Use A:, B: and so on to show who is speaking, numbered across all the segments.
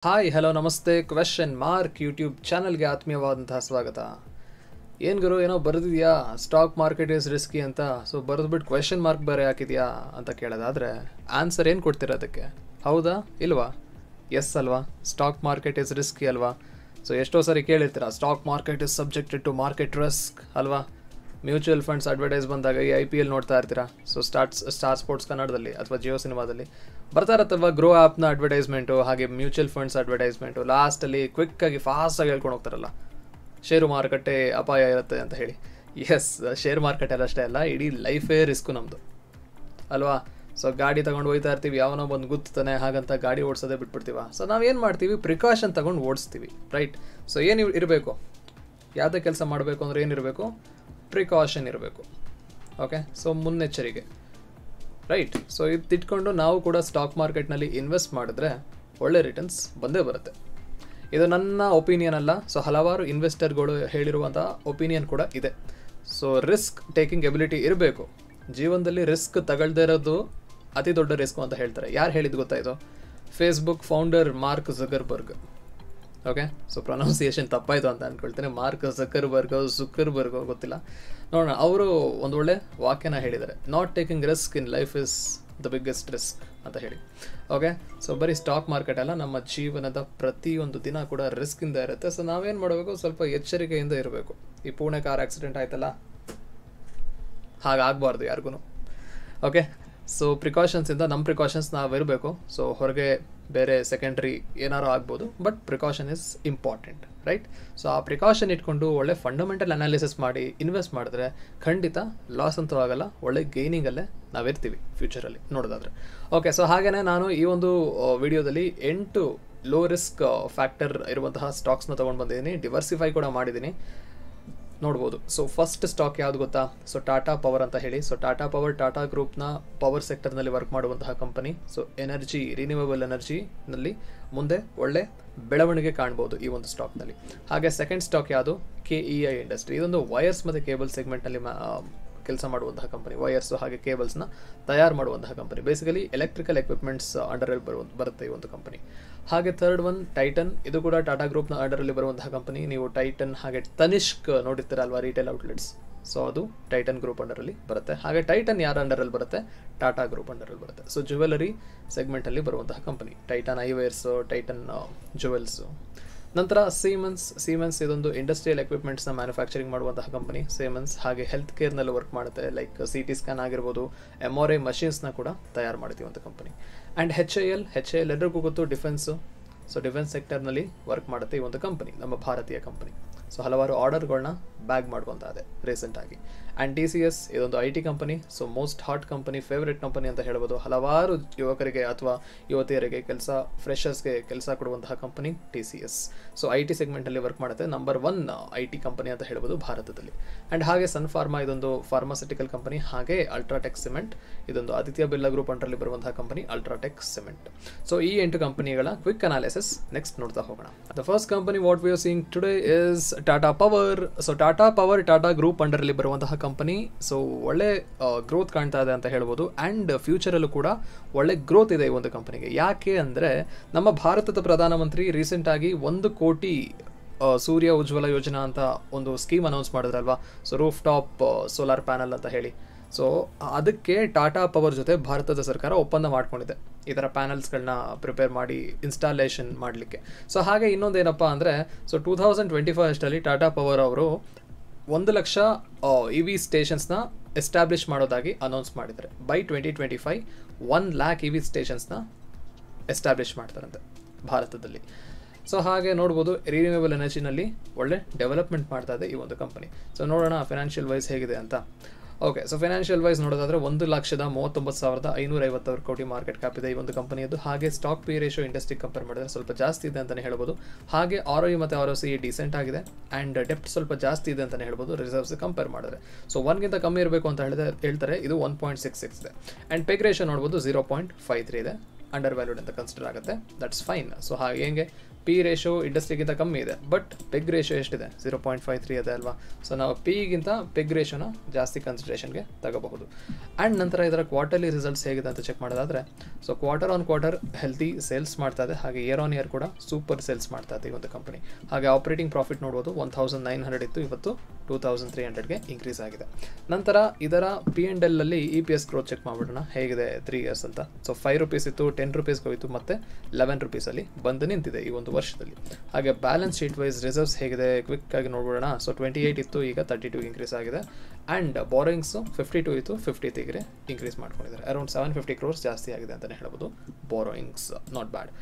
A: Hi hello ನಮಸ್ತೆ question mark YouTube ಚಾನಲ್ಗೆ ಆತ್ಮೀಯವಾದಂತಹ ಸ್ವಾಗತ. ಏನು ಗುರು ಏನೋ ಬರೆದಿದೆಯಾ ಸ್ಟಾಕ್ ಮಾರ್ಕೆಟ್ ಇಸ್ ರಿಸ್ಕಿ ಅಂತ, ಸೊ ಬರೆದ್ಬಿಟ್ಟು ಕ್ವೆಶ್ಚನ್ ಮಾರ್ಕ್ ಬೇರೆ ಹಾಕಿದೆಯಾ ಅಂತ ಕೇಳೋದಾದರೆ ಆನ್ಸರ್ ಏನು ಕೊಡ್ತೀರಾ ಅದಕ್ಕೆ? ಹೌದಾ ಇಲ್ವಾ? ಎಸ್ ಅಲ್ವಾ? ಸ್ಟಾಕ್ ಮಾರ್ಕೆಟ್ ಇಸ್ ರಿಸ್ಕಿ ಅಲ್ವಾ? ಸೊ ಎಷ್ಟೋ ಸರಿ ಕೇಳಿರ್ತೀರ stock market is subjected to market risk ಅಲ್ವಾ? ಮ್ಯೂಚುವಲ್ ಫಂಡ್ಸ್ ಅಡ್ವರ್ಟೈಸ್ ಬಂದಾಗ ಈ IPL ನೋಡ್ತಾ ಇರ್ತೀರಾ. ಸೊ ಸ್ಟಾರ್ ಸ್ಪೋರ್ಟ್ಸ್ ಕನ್ನಡದಲ್ಲಿ ಅಥವಾ ಜಿಯೋ ಸಿನಿಮಾದಲ್ಲಿ ಬರ್ತಾ ಇರತ್ತಲ್ವ ಗ್ರೋ ಆ್ಯಪ್ನ ಅಡ್ವರ್ಟೈಸ್ಮೆಂಟು, ಹಾಗೆ ಮ್ಯೂಚುವಲ್ ಫಂಡ್ಸ್ ಅಡ್ವರ್ಟೈಸ್ಮೆಂಟು. ಲಾಸ್ಟಲ್ಲಿ ಕ್ವಿಕ್ಕಾಗಿ ಫಾಸ್ಟಾಗಿ ಹೇಳ್ಕೊಂಡು ಹೋಗ್ತಾರಲ್ಲ ಷೇರು ಮಾರುಕಟ್ಟೆ ಅಪಾಯ ಇರುತ್ತೆ ಅಂತ ಹೇಳಿ. ಎಸ್, ಶೇರ್ ಮಾರ್ಕೆಟಲ್ಲಿ ಅಷ್ಟೇ ಅಲ್ಲ, ಇಡೀ ಲೈಫೇ ರಿಸ್ಕು ನಮ್ಮದು ಅಲ್ವಾ? ಸೊ ಗಾಡಿ ತೊಗೊಂಡು ಹೋಗ್ತಾ ಇರ್ತೀವಿ, ಯಾವನೋ ಬಂದು ಗುತ್ತಾನೆ ಹಾಗಂತ ಗಾಡಿ ಓಡಿಸೋದೇ ಬಿಟ್ಬಿಡ್ತೀವ. ಸೊ ನಾವೇನು ಮಾಡ್ತೀವಿ, ಪ್ರಿಕಾಷನ್ ತೊಗೊಂಡು ಓಡಿಸ್ತೀವಿ, ರೈಟ್? ಸೊ ಏನು ಇರಬೇಕು, ಯಾವುದೇ ಕೆಲಸ ಮಾಡಬೇಕು ಅಂದರೆ ಏನಿರಬೇಕು? ಪ್ರಿಕಾಷನ್ ಇರಬೇಕು. ಓಕೆ, ಸೊ ಮುನ್ನೆಚ್ಚರಿಕೆ, ರೈಟ್? ಸೊ ಇದು ಇಟ್ಕೊಂಡು ನಾವು ಕೂಡ ಸ್ಟಾಕ್ ಮಾರ್ಕೆಟ್ನಲ್ಲಿ ಇನ್ವೆಸ್ಟ್ ಮಾಡಿದ್ರೆ ಒಳ್ಳೆ ರಿಟರ್ನ್ಸ್ ಬಂದೇ ಬರುತ್ತೆ. ಇದು ನನ್ನ ಒಪಿನಿಯನ್ ಅಲ್ಲ, ಸೊ ಹಲವಾರು ಇನ್ವೆಸ್ಟರ್ಗಳು ಹೇಳಿರುವಂಥ ಒಪಿನಿಯನ್ ಕೂಡ ಇದೆ. ಸೊ ರಿಸ್ಕ್ ಟೇಕಿಂಗ್ ಎಬಿಲಿಟಿ ಇರಬೇಕು ಜೀವನದಲ್ಲಿ. ರಿಸ್ಕ್ ತಗೊಳ್ದೇ ಇರೋದು ಅತಿ ದೊಡ್ಡ ರಿಸ್ಕ್ ಅಂತ ಹೇಳ್ತಾರೆ. ಯಾರು ಹೇಳಿದ್ದು ಗೊತ್ತಾಯಿತು? Facebook founder Mark Zuckerberg. Okay, so pronunciation ತಪ್ಪಾಯಿತು ಅಂತ ಅಂದ್ಕೊಳ್ತೇನೆ. ಮಾರ್ಕ್ ಝುಕರ್ಬರ್ಗೋ ಗೊತ್ತಿಲ್ಲ, ನೋಡೋಣ. ಅವರು ಒಂದು ಒಳ್ಳೆ ವಾಕ್ಯನ ಹೇಳಿದ್ದಾರೆ, not taking risk in life is the biggest risk ಅಂತ ಹೇಳಿ. ಓಕೆ, ಸೊ ಬರೀ ಸ್ಟಾಕ್ ಮಾರ್ಕೆಟ್ ಅಲ್ಲ, ನಮ್ಮ ಜೀವನದ ಪ್ರತಿಯೊಂದು ದಿನ ಕೂಡ ರಿಸ್ಕಿಂದ ಇರುತ್ತೆ. ಸೊ ನಾವೇನು ಮಾಡಬೇಕು, ಸ್ವಲ್ಪ ಎಚ್ಚರಿಕೆಯಿಂದ ಇರಬೇಕು. ಈ ಪುಣೆ ಕಾರ್ ಆಕ್ಸಿಡೆಂಟ್ ಆಯ್ತಲ್ಲ, ಹಾಗಾಗಬಾರ್ದು ಯಾರಿಗೂ. ಓಕೆ, ಸೊ ಪ್ರಿಕಾಷನ್ಸಿಂದ ನಮ್ಮ ಪ್ರಿಕಾಷನ್ಸ್ ನಾವಿರಬೇಕು. ಸೊ ಹೊರಗೆ ಬೇರೆ ಸೆಕೆಂಡ್ರಿ ಏನಾರು ಆಗ್ಬೋದು, but precaution is important, right? So ಆ ಪ್ರಿಕಾಷನ್ ಇಟ್ಕೊಂಡು ಒಳ್ಳೆ ಫಂಡಮೆಂಟಲ್ ಅನಾಲಿಸಿಸ್ ಮಾಡಿ ಇನ್ವೆಸ್ಟ್ ಮಾಡಿದ್ರೆ ಖಂಡಿತ ಲಾಸ್ ಅಂತೂ ಆಗಲ್ಲ, ಒಳ್ಳೆ ಗೈನಿಂಗಲ್ಲೇ ನಾವಿರ್ತೀವಿ ಫ್ಯೂಚರಲ್ಲಿ ನೋಡೋದಾದರೆ. ಓಕೆ, ಸೊ ಹಾಗೆಯೇ ನಾನು ಈ ಒಂದು ವಿಡಿಯೋದಲ್ಲಿ 8 ಲೋ ರಿಸ್ಕ್ ಫ್ಯಾಕ್ಟರ್ ಇರುವಂತಹ ಸ್ಟಾಕ್ಸ್ನ ತೊಗೊಂಡು ಬಂದಿದ್ದೀನಿ, ಡಿವರ್ಸಿಫೈ ಕೂಡ ಮಾಡಿದ್ದೀನಿ, ನೋಡ್ಬೋದು. ಸೊ ಫಸ್ಟ್ ಸ್ಟಾಕ್ ಯಾವುದು ಗೊತ್ತಾ? ಸೊ ಟಾಟಾ ಪವರ್ ಅಂತ ಹೇಳಿ. ಸೊ ಟಾಟಾ ಪವರ್ ಟಾಟಾ ಗ್ರೂಪ್ನ ಪವರ್ ಸೆಕ್ಟರ್ನಲ್ಲಿ ವರ್ಕ್ ಮಾಡುವಂತಹ ಕಂಪನಿ. ಸೊ ಎನರ್ಜಿ, ರಿನ್ಯೂವೇಬಲ್ ಎನರ್ಜಿನಲ್ಲಿ ಮುಂದೆ ಒಳ್ಳೆ ಬೆಳವಣಿಗೆ ಕಾಣ್ಬೋದು ಈ ಒಂದು ಸ್ಟಾಕ್ನಲ್ಲಿ. ಹಾಗೆ ಸೆಕೆಂಡ್ ಸ್ಟಾಕ್ ಯಾವುದು? KEI industry. ಇದೊಂದು ವೈರ್ಸ್ ಮತ್ತು ಕೇಬಲ್ ಸೆಗ್ಮೆಂಟ್ನಲ್ಲಿ ಕೆಲಸ ಮಾಡುವಂತಹ ಕಂಪನಿ. ವೈರ್ಸು ಹಾಗೆ ಕೇಬಲ್ಸ್ನ ತಯಾರು ಮಾಡುವಂತಹ ಕಂಪನಿ. ಬೇಸಿಕಲಿ ಎಲೆಕ್ಟ್ರಿಕಲ್ ಎಕ್ವಿಪ್ಮೆಂಟ್ಸ್ ಅಂಡರಲ್ಲಿ ಬರುತ್ತೆ ಈ ಒಂದು ಕಂಪನಿ. ಹಾಗೆ ಥರ್ಡ್ ಒನ್ ಟೈಟನ್. ಇದು ಕೂಡ ಟಾಟಾ ಗ್ರೂಪ್ನ ಅಂಡರಲ್ಲಿ ಬರುವಂತಹ ಕಂಪನಿ. ನೀವು ಟೈಟನ್ ಹಾಗೆ ತನಿಷ್ಕ್ ನೋಡಿರ್ತೀರಲ್ವಾ ರಿಟೇಲ್ ಔಟ್ಲೆಟ್ಸ್, ಸೊ ಅದು ಟೈಟನ್ ಗ್ರೂಪ್ ಅಂಡರಲ್ಲಿ ಬರುತ್ತೆ. ಹಾಗೆ ಟೈಟನ್ ಯಾರ ಅಂಡರಲ್ಲಿ ಬರುತ್ತೆ? ಟಾಟಾ ಗ್ರೂಪ್ ಅಂಡರಲ್ಲಿ ಬರುತ್ತೆ. ಸೊ ಜ್ಯುವೆಲರಿ ಸೆಗ್ಮೆಂಟಲ್ಲಿ ಬರುವಂತಹ ಕಂಪನಿ ಟೈಟನ್ ಐವೇರ್ಸು, ಟೈಟನ್ ಜ್ಯುವೆಲ್ಸು. ನಂತರ ಸೀಮೆನ್ಸ್ ಇದೊಂದು ಇಂಡಸ್ಟ್ರಿಯಲ್ ಎಕ್ವಿಪ್ಮೆಂಟ್ಸ್ನ ಮ್ಯಾನುಫ್ಯಾಕ್ಚರಿಂಗ್ ಮಾಡುವಂತಹ ಕಂಪನಿ ಸೀಮೆನ್ಸ್. ಹಾಗೆ ಹೆಲ್ತ್ ಕೇರ್ನಲ್ಲಿ ವರ್ಕ್ ಮಾಡುತ್ತೆ, ಲೈಕ್ CT ಸ್ಕ್ಯಾನ್ ಆಗಿರ್ಬೋದು, MRI ಮಷಿನ್ಸ್ನ ಕೂಡ ತಯಾರು ಮಾಡ್ತೀವಂಥ ಕಂಪನಿ. ಆ್ಯಂಡ್ HAL ಎಲ್ಲರಿಗೂ ಗೊತ್ತು, ಡಿಫೆನ್ಸು. ಸೊ ಡಿಫೆನ್ಸ್ ಸೆಕ್ಟರ್ನಲ್ಲಿ ವರ್ಕ್ ಮಾಡುತ್ತೆ ಈ ಒಂದು ಕಂಪನಿ, ನಮ್ಮ ಭಾರತೀಯ ಕಂಪನಿ. ಸೊ ಹಲವಾರು ಆರ್ಡರ್ಗಳನ್ನ ಬ್ಯಾಗ್ ಮಾಡುವಂತಾದೆ ರೀಸೆಂಟಾಗಿ. ಆ್ಯಂಡ್ TCS ಇದೊಂದು IT company. So most hot company, favourite company ಅಂತ ಹೇಳ್ಬೋದು. ಹಲವಾರು ಯುವಕರಿಗೆ ಅಥವಾ ಯುವತಿಯರಿಗೆ ಫ್ರೆಷರ್ಸ್ಗೆ ಕೆಲಸ ಕೊಡುವಂತಹ ಕಂಪನಿ TCS. ಸೊ IT ಸೆಗ್ಮೆಂಟಲ್ಲಿ ವರ್ಕ್ ಮಾಡುತ್ತೆ, ನಂಬರ್ 1 IT ಕಂಪನಿ ಅಂತ ಹೇಳ್ಬೋದು ಭಾರತದಲ್ಲಿ. ಆ್ಯಂಡ್ ಹಾಗೆ ಸನ್ ಫಾರ್ಮಾ ಇದೊಂದು ಫಾರ್ಮಾಸ್ಯೂಟಿಕಲ್ ಕಂಪನಿ. ಹಾಗೆ ಅಲ್ಟ್ರಾಟೆಕ್ ಸಿಮೆಂಟ್ ಇದೊಂದು ಆದಿತ್ಯ ಬಿರ್ಲಾ ಗ್ರೂಪ್ ಅಂಡರಲ್ಲಿ ಬರುವಂತಹ ಕಂಪನಿ ಅಲ್ಟ್ರಾಟೆಕ್ ಸಿಮೆಂಟ್. ಸೊ ಈ 8 ಕಂಪನಿಗಳ ಕ್ವಿಕ್ ಅನಾಲಿಸಿಸ್ ನೆಕ್ಸ್ಟ್ ನೋಡ್ತಾ ಹೋಗೋಣ. The first company what we are seeing today is Tata power. So Tata power Tata group ಅಂಡರಲ್ಲಿ ಬರುವಂತಹ ಕಂಪನಿ. ಸೊ ಒಳ್ಳೆ ಗ್ರೋತ್ ಕಾಣ್ತಾ ಇದೆ ಅಂತ ಹೇಳ್ಬೋದು. ಆ್ಯಂಡ್ ಫ್ಯೂಚರಲ್ಲೂ ಕೂಡ ಒಳ್ಳೆ ಗ್ರೋತ್ ಇದೆ ಈ ಒಂದು ಕಂಪನಿಗೆ. ಯಾಕೆ ಅಂದರೆ ನಮ್ಮ ಭಾರತದ ಪ್ರಧಾನಮಂತ್ರಿ ರೀಸೆಂಟಾಗಿ 1 ಕೋಟಿ ಸೂರ್ಯ ಉಜ್ವಲ ಯೋಜನಾ ಅಂತ ಒಂದು ಸ್ಕೀಮ್ ಅನೌನ್ಸ್ ಮಾಡಿದ್ರಲ್ವಾ. So roof top solar panel ಅಂತ ಹೇಳಿ. ಸೊ ಅದಕ್ಕೆ ಟಾಟಾ ಪವರ್ ಜೊತೆ ಭಾರತದ ಸರ್ಕಾರ ಒಪ್ಪಂದ ಮಾಡ್ಕೊಂಡಿದೆ, ಈ ಥರ ಪ್ಯಾನಲ್ಸ್ಗಳನ್ನ ಪ್ರಿಪೇರ್ ಮಾಡಿ ಇನ್ಸ್ಟಾಲೇಷನ್ ಮಾಡಲಿಕ್ಕೆ. ಸೊ ಹಾಗೆ ಇನ್ನೊಂದೇನಪ್ಪ ಅಂದರೆ, ಸೊ 2025 ಅಷ್ಟರಲ್ಲಿ ಟಾಟಾ ಪವರ್ ಅವರು 1 ಲಕ್ಷ EV ಸ್ಟೇಷನ್ಸ್ನ ಎಸ್ಟಾಬ್ಲಿಷ್ ಮಾಡೋದಾಗಿ ಅನೌನ್ಸ್ ಮಾಡಿದ್ದಾರೆ. ಬೈ 2025 1 ಲ್ಯಾಕ್ EV ಸ್ಟೇಷನ್ಸ್ನ ಎಸ್ಟಾಬ್ಲಿಷ್ ಮಾಡ್ತಾರಂತೆ ಭಾರತದಲ್ಲಿ. ಸೊ ಹಾಗೆ ನೋಡ್ಬೋದು, ರಿನ್ಯೂವೇಬಲ್ ಎನರ್ಜಿನಲ್ಲಿ ಒಳ್ಳೆ ಡೆವಲಪ್ಮೆಂಟ್ ಮಾಡ್ತಾ ಇದೆ ಈ ಒಂದು ಕಂಪನಿ. ಸೊ ನೋಡೋಣ ಫೈನಾನ್ಷಿಯಲ್ ವೈಸ್ ಹೇಗಿದೆ ಅಂತ. ಓಕೆ, ಸೊ ಫೈನಾನ್ಷಿಯಲ್ ವೈಸ್ ನೋಡೋದಾದರೆ 1,39,550 ಕೋಟಿ ಮಾರ್ಕೆಟ್ ಕ್ಯಾಪ್ ಇದೆ ಈ ಒಂದು ಕಂಪನಿಯದ್ದು. ಹಾಗೆ ಸ್ಟಾಕ್ ಪಿ ರೇಷಿಯೋ ಇಂಡಸ್ಟ್ರಿಗೆ ಕಂಪೇರ್ ಮಾಡಿದ್ರೆ ಸ್ವಲ್ಪ ಜಾಸ್ತಿ ಇದೆ ಅಂತಲೇ ಹೇಳ್ಬೋದು. ಹಾಗೆ ROE ಮತ್ತು ROCE ಡಿಸೆಂಟ್ ಆಗಿದೆ. ಆ್ಯಂಡ್ ಡೆಪ್ಟ್ ಸ್ವಲ್ಪ ಜಾಸ್ತಿ ಇದೆ ಅಂತಲೇ ಹೇಳ್ಬೋದು ರಿಸರ್ವ್ಸ್ ಕಂಪೇರ್ ಮಾಡಿದ್ರೆ. ಸೊ 1ಗಿಂತ ಕಮ್ಮಿ ಇರಬೇಕು ಅಂತ ಹೇಳ್ತಾರೆ, ಇದು 1.66 ಇದೆ. ಆ್ಯಂಡ್ ಪೆಗ್ ರೇಷಿಯೋ ನೋಡ್ಬೋದು 0.53 ಇದೆ, ಅಂಡರ್ ವ್ಯಾಲ್ಯೂಡ್ ಅಂತ ಕನ್ಸಿಡರ್ ಆಗುತ್ತೆ. That's fine. ಸೊ ಹಾಗೆ ಹೆಂಗೆ ಪಿ ರೇಷೋ ಇಂಡಸ್ಟ್ರಿಗಿಂತ ಕಮ್ಮಿ ಇದೆ, ಬಟ್ ಪೆಗ್ ರೇಷೋ ಎಷ್ಟಿದೆ 0.53 ಇದೆ ಅಲ್ವಾ. ಸೊ ನಾವು ಪಿಗಿಂತ ಪೆಗ್ ರೇಷೋನ ಜಾಸ್ತಿ ಕನ್ಸಿಡರೇಷನ್ಗೆ ತಗೋಬಹುದು. ಆ್ಯಂಡ್ ನಂತರ ಇದರ ಕ್ವಾರ್ಟರ್ಲಿ ರಿಸಲ್ಟ್ಸ್ ಹೇಗಿದೆ ಅಂತ ಚೆಕ್ ಮಾಡೋದಾದರೆ, so quarter on quarter healthy sales ಮಾಡ್ತಾ ಇದೆ, ಹಾಗೆ ಇಯರ್ ಆನ್ ಇಯರ್ ಕೂಡ ಸೂಪರ್ ಸೇಲ್ಸ್ ಮಾಡ್ತಾ ಇದೆ ಈ ಒಂದು ಕಂಪನಿ. ಹಾಗೆ ಆಪರೇಟಿಂಗ್ ಪ್ರಾಫಿಟ್ ನೋಡ್ಬೋದು 1900 ಇತ್ತು, ಇವತ್ತು 2300ಗೆ ಇನ್ಕ್ರೀಸ್ ಆಗಿದೆ. ನಂತರ ಇದರ P&L ಅಲ್ಲಿ EPS ಗ್ರೋತ್ ಚೆಕ್ ಮಾಡಿಬಿಡೋಣ ಹೇಗಿದೆ 3 ಇಯರ್ಸ್ ಅಂತ. ಸೊ 5 ರೂಪೀಸ್ ಇತ್ತು, 10 ರೂಪೀಸ್ಗೆ ಹೋಯಿತು, ಮತ್ತೆ 11 ರೂಪೀಸಲ್ಲಿ ಬಂದು ನಿಂತಿದೆ ಈ ಒಂದು ವರ್ಷದಲ್ಲಿ. ಹಾಗೆ ಬ್ಯಾಲೆನ್ಸ್ ಶೀಟ್ ವೈಸ್ ರಿಸರ್ವ್ಸ್ ಹೇಗಿದೆ ಕ್ವಿಕ್ ಆಗಿ ನೋಡ್ಬಿಡೋಣ. ಸೊ 28 ಇತ್ತು, ಈಗ 32 ಇನ್ಕ್ರೀಸ್ ಆಗಿದೆ. ಆ್ಯಂಡ್ ಬಾರೋಯಿಂಗ್ಸು 52 ಇತ್ತು, 53ಗೆ ಇನ್ಕ್ರೀಸ್ ಮಾಡ್ಕೊಂಡಿದ್ದಾರೆ. ಅರೌಂಡ್ 750 crores ಜಾಸ್ತಿ ಆಗಿದೆ ಅಂತಲೇ ಹೇಳ್ಬೋದು borrowings. Not bad.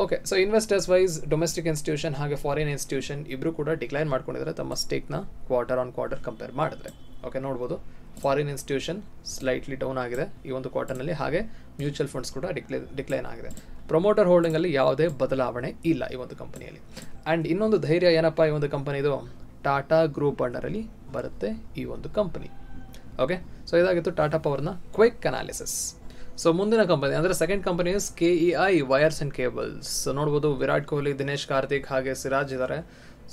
A: Okay, so investors wise domestic institution ಹಾಗೆ ಫಾರಿನ್ ಇನ್ಸ್ಟಿಟ್ಯೂಷನ್ ಇಬ್ಬರು ಕೂಡ ಡಿಕ್ಲೈನ್ ಮಾಡ್ಕೊಂಡಿದ್ದಾರೆ ತಮ್ಮ ಸ್ಟೇಕ್ನ ಕ್ವಾರ್ಟರ್ ಆನ್ ಕ್ವಾರ್ಟರ್ ಕಂಪೇರ್ ಮಾಡಿದ್ರೆ. ಓಕೆ, ನೋಡ್ಬೋದು ಫಾರಿನ್ ಇನ್ಸ್ಟಿಟ್ಯೂಷನ್ ಸ್ಲೈಟ್ಲಿ ಡೌನ್ ಆಗಿದೆ ಈ ಒಂದು ಕ್ವಾರ್ಟರ್ನಲ್ಲಿ, ಹಾಗೆ ಮ್ಯೂಚುವಲ್ ಫಂಡ್ಸ್ ಕೂಡ ಡಿಕ್ಲೈನ್ ಆಗಿದೆ. ಪ್ರೊಮೋಟರ್ ಹೋಲ್ಡಿಂಗಲ್ಲಿ ಯಾವುದೇ ಬದಲಾವಣೆ ಇಲ್ಲ ಈ ಒಂದು ಕಂಪನಿಯಲ್ಲಿ. ಆ್ಯಂಡ್ ಇನ್ನೊಂದು ಧೈರ್ಯ ಏನಪ್ಪ ಈ ಒಂದು ಕಂಪನಿದು, ಟಾಟಾ ಗ್ರೂಪ್ ಅಂಡರಲ್ಲಿ ಬರುತ್ತೆ ಈ ಒಂದು ಕಂಪನಿ. ಓಕೆ, ಸೊ ಇದಾಗಿತ್ತು ಟಾಟಾ ಪವರ್ನ ಕ್ವಿಕ್ ಅನಾಲಿಸಿಸ್. ಸೊ ಮುಂದಿನ ಕಂಪನಿ ಅಂದರೆ second company is KEI wires and cables. So ನೋಡ್ಬೋದು ವಿರಾಟ್ ಕೊಹ್ಲಿ, ದಿನೇಶ್ ಕಾರ್ತಿಕ್ ಹಾಗೆ ಸಿರಾಜ್ ಇದ್ದಾರೆ.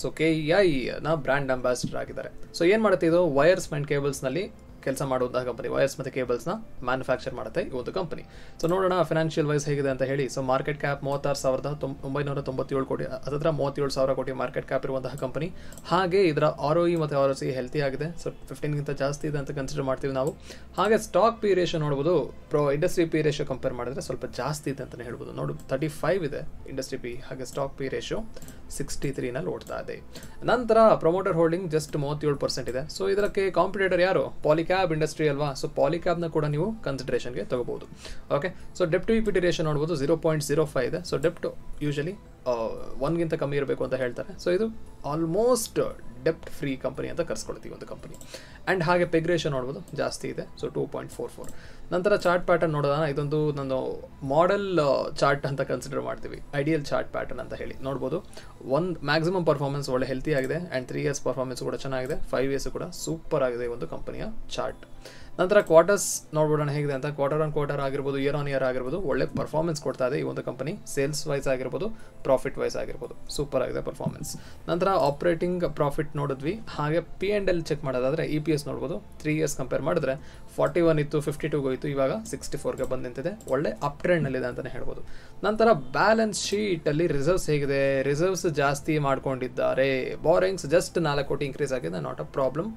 A: ಸೊ KEI ನ ಬ್ರ್ಯಾಂಡ್ ಅಂಬಾಸಿಡರ್ ಆಗಿದ್ದಾರೆ. ಸೊ ಏನು ಮಾಡುತ್ತೆ ಇದು, ವೈರ್ಸ್ ಆ್ಯಂಡ್ ಕೇಬಲ್ಸ್ನಲ್ಲಿ ಕೆಲಸ ಮಾಡುವಂತಹ ಕಂಪನಿ, ವೈರ್ಸ್ ಮತ್ತು ಕೇಬಲ್ಸ್ನ ಮ್ಯಾನುಫ್ಯಾಕ್ಚರ್ ಮಾಡುತ್ತೆ ಈ ಒಂದು ಕಂಪನಿ. ಸೊ ನೋಡೋಣ ಫಿನಾನ್ಷಿಯಲ್ ವೈಸ್ ಹೇಗಿದೆ ಅಂತ ಹೇಳಿ. ಸೊ ಮಾರ್ಕೆಟ್ ಕ್ಯಾಪ್ 36,997 ಕೋಟಿ, ಹತ್ತಿರ 37,000 ಕೋಟಿ ಮಾರ್ಕೆಟ್ ಕ್ಯಾಪ್ ಇರುವಂತಹ ಕಂಪನಿ. ಹಾಗೆ ಇದರ ROE ಮತ್ತು ROC ಹೆಲ್ತಿ ಆಗಿದೆ. ಸೊ 15ಗಿಂತ ಜಾಸ್ತಿ ಇದೆ ಅಂತ ಕನ್ಸಿಡರ್ ಮಾಡ್ತೀವಿ ನಾವು. ಹಾಗೆ ಸ್ಟಾಕ್ ಪಿ ರೇಷೋ ನೋಡ್ಬೋದು, ಇಂಡಸ್ಟ್ರಿ ಪಿ ರೇಷೋ ಕಂಪೇರ್ ಮಾಡಿದ್ರೆ ಸ್ವಲ್ಪ ಜಾಸ್ತಿ ಇದೆ ಅಂತಲೇ ಹೇಳ್ಬೋದು. ನೋಡು 35 ಇದೆ ಇಂಡಸ್ಟ್ರಿ ಪಿ, ಹಾಗೆ ಸ್ಟಾಕ್ ಪಿ ರೇಷೋ 63ನಲ್ಲಿ ಓಡ್ತಾ ಇದೆ. ನಂತರ ಪ್ರೊಮೋಟರ್ ಹೋಲ್ಡಿಂಗ್ ಜಸ್ಟ್ 37% ಇದೆ. ಸೊ ಇದಕ್ಕೆ ಕಾಂಪಿಟೇಟರ್ ಯಾರು, ಪಾಲಿಕ್ಯಾಬ್ ಇಂಡಸ್ಟ್ರಿ ಅಲ್ವಾ. ಸೊ ಪಾಲಿಕ್ಯಾಬ್ನ ಕೂಡ ನೀವು ಕನ್ಸಿಡರೇಷನ್ಗೆ ತಗೋಬಹುದು. ಓಕೆ, ಸೊ ಡೆಪ್ಟ್ ಟು ಇಕ್ವಿಟಿ ರೇಷೋ ನೋಡ್ಬೋದು 0.05 ಇದೆ. ಸೊ ಡೆಪ್ಟ್ ಯೂಶಲಿ 1ಗಿಂತ ಕಮ್ಮಿ ಇರಬೇಕು ಅಂತ ಹೇಳ್ತಾರೆ. ಸೊ ಇದು ಆಲ್ಮೋಸ್ಟ್ ಡೆಪ್ಟ್ ಫ್ರೀ ಕಂಪನಿ ಅಂತ ಕರ್ಸ್ಕೊಳ್ತೀವಿ ಒಂದು ಕಂಪನಿ. ಆ್ಯಂಡ್ ಹಾಗೆ ಪೆಗ್ ರೇಷೋ ನೋಡ್ಬೋದು ಜಾಸ್ತಿ ಇದೆ. ಸೊ 2.44. ನಂತರ ಚಾರ್ಟ್ ಪ್ಯಾಟರ್ನ್ ನೋಡೋಣ. ಇದೊಂದು ನಾನು ಮಾಡೆಲ್ ಚಾರ್ಟ್ ಅಂತ ಕನ್ಸಿಡರ್ ಮಾಡ್ತೀವಿ, ಐಡಿಯಲ್ ಚಾರ್ಟ್ ಪ್ಯಾಟರ್ನ್ ಅಂತ ಹೇಳಿ. ನೋಡ್ಬೋದು ಒಂದು ಮ್ಯಾಕ್ಸಿಮಮ್ ಪರ್ಫಾರ್ಮೆನ್ಸ್ ಒಳ್ಳೆ ಹೆಲ್ತಿ ಆಗಿದೆ. ಆ್ಯಂಡ್ 3 ಇಯರ್ಸ್ ಪರ್ಫಾರ್ಮೆನ್ಸ್ ಕೂಡ ಚೆನ್ನಾಗಿದೆ, 5 ಇಯರ್ಸ್ ಕೂಡ ಸೂಪರ್ ಆಗಿದೆ ಈ ಒಂದು ಕಂಪನಿಯ ಚಾರ್ಟ್. ನಂತರ ಕ್ವಾರ್ಟರ್ಸ್ ನೋಡ್ಬೋಣ ಹೇಗಿದೆ ಅಂತ. ಕ್ವಾರ್ಟರ್ ಆನ್ ಕ್ವಾರ್ಟರ್ ಆಗಿರ್ಬೋದು, ಇಯರ್ ಆನ್ ಇಯರ್ ಆಗಿರ್ಬೋದು, ಒಳ್ಳೆ ಪರ್ಫಾರ್ಮೆನ್ಸ್ ಕೊಡ್ತಾ ಇದೆ ಈ ಒಂದು ಕಂಪನಿ. ಸೇಲ್ಸ್ ವೈಸ್ ಆಗಿರ್ಬೋದು, ಪ್ರಾಫಿಟ್ ವೈಸ್ ಆಗಿರ್ಬೋದು, ಸೂಪರ್ ಆಗಿದೆ ಪರ್ಫಾರ್ಮೆನ್ಸ್. ನಂತರ ಆಪರೇಟಿಂಗ್ ಪ್ರಾಫಿಟ್ ನೋಡಿದ್ವಿ. ಹಾಗೆ P&L ಚೆಕ್ ಮಾಡೋದಾದರೆ EPS ನೋಡ್ಬೋದು. 3 ಇಯರ್ಸ್ ಕಂಪೇರ್ ಮಾಡಿದ್ರೆ 41 ಇತ್ತು, 52 ಹೋಯಿತು, ಇವಾಗ 64ಗೆ ಬಂದು ನಿಂತಿದೆ. ಒಳ್ಳೆ ಅಪ್ ಟ್ರೆಂಡ್ನಲ್ಲಿದೆ ಅಂತಲೇ ಹೇಳ್ಬೋದು. ನಂತರ ಬ್ಯಾಲೆನ್ಸ್ ಶೀಟಲ್ಲಿ ರಿಸರ್ವ್ಸ್ ಹೇಗಿದೆ, ರಿಸರ್ವ್ಸ್ ಜಾಸ್ತಿ ಮಾಡ್ಕೊಂಡಿದ್ದಾರೆ. ಬಾರೋಯಿಂಗ್ಸ್ ಜಸ್ಟ್ 4 ಕೋಟಿ ಇನ್ಕ್ರೀಸ್ ಆಗಿದೆ, not a problem.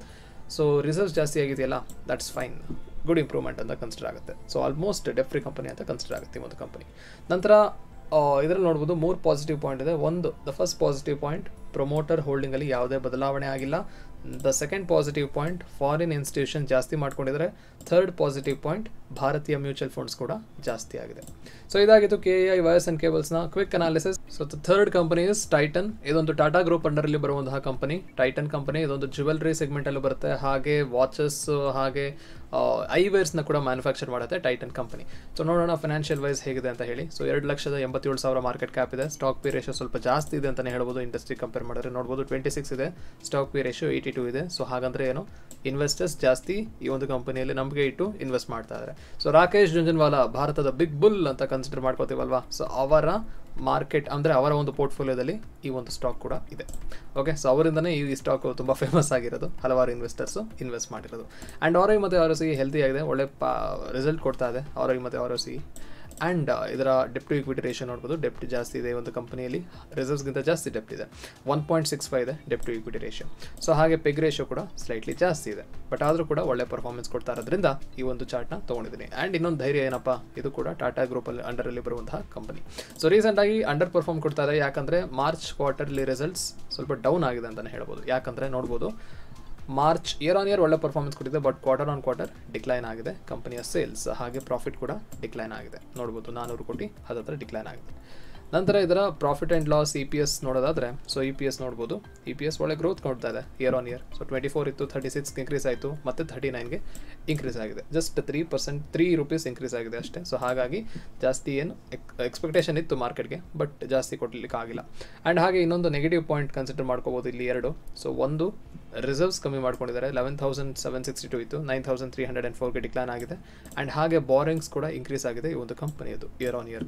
A: So reserves ಜಾಸ್ತಿ ಆಗಿದೆಯಲ್ಲ, ದಟ್ಸ್ ಫೈನ್, ಗುಡ್ ಇಂಪ್ರೂವ್ಮೆಂಟ್ ಅಂತ ಕನ್ಸಿಡರ್ ಆಗುತ್ತೆ. So almost deaf free company ಅಂತ ಕನ್ಸಿಡರ್ ಆಗುತ್ತೆ ಒಂದು ಕಂಪನಿ. ನಂತರ ಇದರಲ್ಲಿ ನೋಡ್ಬೋದು 3 ಪಾಸಿಟಿವ್ ಪಾಯಿಂಟ್ ಇದೆ. ಒಂದು, the first positive point, promoter ಹೋಲ್ಡಿಂಗಲ್ಲಿ ಯಾವುದೇ ಬದಲಾವಣೆ ಆಗಿಲ್ಲ. The second positive point, foreign institution ಜಾಸ್ತಿ ಮಾಡ್ಕೊಂಡಿದ್ದಾರೆ. ಥರ್ಡ್ ಪಾಸಿಟಿವ್ ಪಾಯಿಂಟ್, ಭಾರತೀಯ ಮ್ಯೂಚುವಲ್ ಫಂಡ್ಸ್ ಕೂಡ ಜಾಸ್ತಿ ಆಗಿದೆ. ಸೊ ಇದಾಗಿತ್ತು KEI ವೈರ್ಸ್ ಆ್ಯಂಡ್ ಕೇಬಲ್ಸ್ನ quick analysis. So third company is Titan. ಇದೊಂದು ಟಾಟಾ ಗ್ರೂಪ್ ಅಂಡರಲ್ಲಿ ಬರುವಂತಹ ಕಂಪನಿ. ಟೈಟನ್ ಕಂಪನಿ ಇದೊಂದು ಜ್ಯುವೆಲ್ರಿ ಸೆಗ್ಮೆಂಟಲ್ಲೂ ಬರುತ್ತೆ, ಹಾಗೆ ವಾಚಸ್ ಹಾಗೆ ಐವೇರ್ಸ್ನ ಕೂಡ ಮ್ಯಾನುಫ್ಯಾಕ್ಚರ್ ಮಾಡುತ್ತೆ ಟೈಟನ್ ಕಂಪನಿ. ಸೊ ನೋಡೋಣ ಫಿನಾನ್ಷಿಯಲ್ ವೈಸ್ ಹೇಗಿದೆ ಅಂತ ಹೇಳಿ. ಸೊ 2,87,000 ಮಾರ್ಕೆಟ್ ಕ್ಯಾಪ್ ಇದೆ. ಸ್ಟಾಕ್ ಪಿ ರೇಷೋ ಸ್ವಲ್ಪ ಜಾಸ್ತಿ ಇದೆ ಅಂತಲೇ ಹೇಳ್ಬೋದು. ಇಂಡಸ್ಟ್ರಿ ಕಂಪೇರ್ ಮಾಡಿದ್ರೆ ನೋಡ್ಬೋದು 26 ಇದೆ, ಸ್ಟಾಕ್ ಪಿ ರೇಷೋ 82 ಇದೆ. ಸೊ ಹಾಗಂದ್ರೆ ಏನು, ಇನ್ವೆಸ್ಟರ್ಸ್ ಜಾಸ್ತಿ ಈ ಒಂದು ಕಂಪನಿಯಲ್ಲಿ ನಂಬಿಕೆ ಇಟ್ಟು ಇನ್ವೆಸ್ಟ್ ಮಾಡ್ತಾ ಇದ್ದಾರೆ. ಸೊ ರಾಕೇಶ್ ಜುಂಜನ್ವಾಲಾ ಭಾರತದ ಬಿಗ್ ಬುಲ್ ಅಂತ ಕನ್ಸಿಡರ್ ಮಾಡ್ಕೋತೀವಲ್ವಾ. ಸೊ ಅವರ ಮಾರ್ಕೆಟ್ ಅಂದರೆ ಅವರ ಒಂದು ಪೋರ್ಟ್ಫೋಲಿಯೋದಲ್ಲಿ ಈ ಒಂದು ಸ್ಟಾಕ್ ಕೂಡ ಇದೆ. ಓಕೆ, ಸೊ ಅವರಿಂದನೇ ಈ ಸ್ಟಾಕ್ ತುಂಬ ಫೇಮಸ್ ಆಗಿರೋದು, ಹಲವಾರು ಇನ್ವೆಸ್ಟರ್ಸು ಇನ್ವೆಸ್ಟ್ ಮಾಡಿರೋದು. ಆ್ಯಂಡ್ ROE ಮತ್ತು ROC ಹೆಲ್ತಿ ಆಗಿದೆ, ಒಳ್ಳೆ ರಿಸಲ್ಟ್ ಕೊಡ್ತಾ ಇದೆ ROE ಮತ್ತು ROC. ಆ್ಯಂಡ್ ಇದರ ಡೆಪ್ಟ್ ಟು ಇಕ್ವಿಟಿ ರೇಷೋ ನೋಡ್ಬೋದು, ಡೆಪ್ಟ್ ಜಾಸ್ತಿ ಇದೆ ಈ ಒಂದು ಕಂಪನಿಯಲ್ಲಿ, ರಿಸರ್ವ್ಸ್ಗಿಂತ ಜಾಸ್ತಿ ಡೆಪ್ಟ್ ಇದೆ. 1.65 ಇದೆ ಡೆಪ್ಟ್ ಟು ಇಕ್ವಿಟಿ ರೇಷೋ. ಸೊ ಹಾಗೆ ಪೆಗ್ ರೇಷೋ ಕೂಡ ಸ್ಲೈಟ್ಲಿ ಜಾಸ್ತಿ ಇದೆ, ಬಟ್ ಆದರೂ ಕೂಡ ಒಳ್ಳೆ ಪರ್ಫಾರ್ಮೆನ್ಸ್ ಕೊಡ್ತಾ ಇರೋದ್ರಿಂದ ಈ ಒಂದು ಚಾರ್ಟ್ನ ತೊಗೊಂಡಿದ್ದೀನಿ. ಆ್ಯಂಡ್ ಇನ್ನೊಂದು ಧೈರ್ಯ ಏನಪ್ಪ, ಇದು ಕೂಡ ಟಾಟಾ ಗ್ರೂಪಲ್ಲಿ ಅಂಡರಲ್ಲಿ ಬರುವಂತಹ ಕಂಪನಿ. ಸೊ ರೀಸೆಂಟಾಗಿ ಅಂಡರ್ ಪರ್ಫಾರ್ಮ್ ಕೊಡ್ತಾ ಇದೆ, ಯಾಕಂದರೆ ಮಾರ್ಚ್ ಕ್ವಾರ್ಟರ್ಲಿ ರಿಸಲ್ಟ್ಸ್ ಸ್ವಲ್ಪ ಡೌನ್ ಆಗಿದೆ ಅಂತಲೇ ಹೇಳ್ಬೋದು. ಯಾಕಂದರೆ ನೋಡ್ಬೋದು ಮಾರ್ಚ್ ಇಯರ್ ಆನ್ ಇಯರ್ ಒಳ್ಳೆ ಪರ್ಫಾರ್ಮೆನ್ಸ್ ಕೊಟ್ಟಿದೆ, but quarter on quarter decline ಆಗಿದೆ ಕಂಪನಿಯ ಸೇಲ್ಸ್, ಹಾಗೆ ಪ್ರಾಫಿಟ್ ಕೂಡ ಡಿಕ್ಲೈನ್ ಆಗಿದೆ. ನೋಡ್ಬೋದು 400 ಕೋಟಿ ಹತ್ತಿರ ಡಿಕ್ಲೈನ್ ಆಗಿದೆ. ನಂತರ ಇದರ ಪ್ರಾಫಿಟ್ ಆ್ಯಂಡ್ ಲಾಸ್ EPS ನೋಡೋದಾದರೆ, ಸೊ EPS ನೋಡ್ಬೋದು, EPS ಒಳ್ಳೆ ಗ್ರೋತ್ ಕೊಡ್ತಾ ಇದೆ ಇಯರ್ ಆನ್ ಇಯರ್. ಸೊ 24 ಇತ್ತು, 36 ಇನ್ಕ್ರೀಸ್ ಆಯಿತು, ಮತ್ತು 39ಗೆ ಇನ್ಕ್ರೀಸ್ ಆಗಿದೆ. ಜಸ್ಟ್ 3%, 3 ರೂಪೀಸ್ ಇನ್ಕ್ರೀಸ್ ಆಗಿದೆ ಅಷ್ಟೇ. ಸೊ ಹಾಗಾಗಿ ಜಾಸ್ತಿ ಏನು ಎಕ್ಸ್ಪೆಕ್ಟೇಷನ್ ಇತ್ತು ಮಾರ್ಕೆಟ್ಗೆ, ಬಟ್ ಜಾಸ್ತಿ ಕೊಡಲಿಕ್ಕೆ ಆಗಿಲ್ಲ. ಆ್ಯಂಡ್ ಹಾಗೆ ಇನ್ನೊಂದು ನೆಗೆಟಿವ್ ಪಾಯಿಂಟ್ ಕನ್ಸಿಡರ್ ಮಾಡ್ಕೋಬೋದು ಇಲ್ಲಿ 2. ಸೊ ಒಂದು ರಿಸರ್ವ್ಸ್ ಕಮ್ಮಿ ಮಾಡ್ಕೊಂಡಿದ್ದಾರೆ. 11,762 ಇತ್ತು, 9,304ಗೆ ಡಿಕ್ಲೈನ್ ಆಗಿದೆ. ಆ್ಯಂಡ್ ಹಾಗೆ ಬಾರಿಂಗ್ಸ್ ಕೂಡ ಇನ್ಕ್ರೀಸ್ ಆಗಿದೆ ಈ ಒಂದು ಕಂಪನಿಯದು ಇಯರ್ ಆನ್ ಇಯರ್.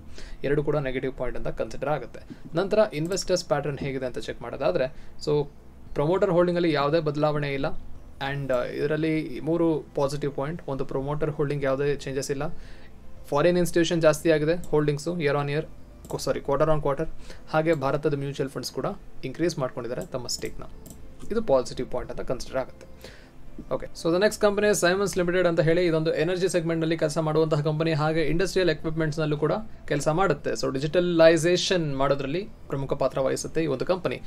A: ಎರಡು ಕೂಡ ನೆಗೆಟಿವ್ ಪಾಯಿಂಟ್ ಅಂತ ಕನ್ಸಿಡರ್ ಆಗುತ್ತೆ. ನಂತರ ಇನ್ವೆಸ್ಟರ್ಸ್ ಪ್ಯಾಟರ್ನ್ ಹೇಗಿದೆ ಅಂತ ಚೆಕ್ ಮಾಡೋದಾದರೆ, ಸೊ ಪ್ರೊಮೋಟರ್ ಹೋಲ್ಡಿಂಗಲ್ಲಿ ಯಾವುದೇ ಬದಲಾವಣೆ ಇಲ್ಲ. ಆ್ಯಂಡ್ ಇದರಲ್ಲಿ 3 ಪಾಸಿಟಿವ್ ಪಾಯಿಂಟ್. ಒಂದು, ಪ್ರೊಮೋಟರ್ ಹೋಲ್ಡಿಂಗ್ ಯಾವುದೇ ಚೇಂಜಸ್ ಇಲ್ಲ. ಫಾರಿನ್ ಇನ್ಸ್ಟಿಟ್ಯೂಷನ್ ಜಾಸ್ತಿ ಆಗಿದೆ holdings year on year, quarter on quarter. ಹಾಗೆ ಭಾರತದ ಮ್ಯೂಚುವಲ್ ಫಂಡ್ಸ್ ಕೂಡ ಇನ್ಕ್ರೀಸ್ ಮಾಡ್ಕೊಂಡಿದ್ದಾರೆ ತಮ್ಮ ಸ್ಟೇಕ್ನ. ಇದು ಪಾಸಿಟಿವ್ ಪಾಯಿಂಟ್ ಅಂತ ಕನ್ಸಿಡರ್ ಆಗುತ್ತೆ. Okay, so the next company Siemens limited ಅಂತ ಹೇಳಿ, ಇದೊಂದು ಎನರ್ಜಿ ಸೆಗ್ಮೆಂಟ್ನಲ್ಲಿ ಕೆಲಸ ಮಾಡುವಂತಹ ಕಂಪನಿ, ಹಾಗೆ ಇಂಡಸ್ಟ್ರಿಯಲ್ ಎಕ್ವಿಪ್ಮೆಂಟ್ಸ್ನಲ್ಲೂ ಕೂಡ ಕೆಲಸ ಮಾಡುತ್ತೆ. ಸೊ ಡಿಜಿಟಲೈಸೇಷನ್ ಮಾಡೋದ್ರಲ್ಲಿ ಪ್ರಮುಖ ಪಾತ್ರ ವಹಿಸುತ್ತೆ ಈ ಒಂದು ಕಂಪನಿ.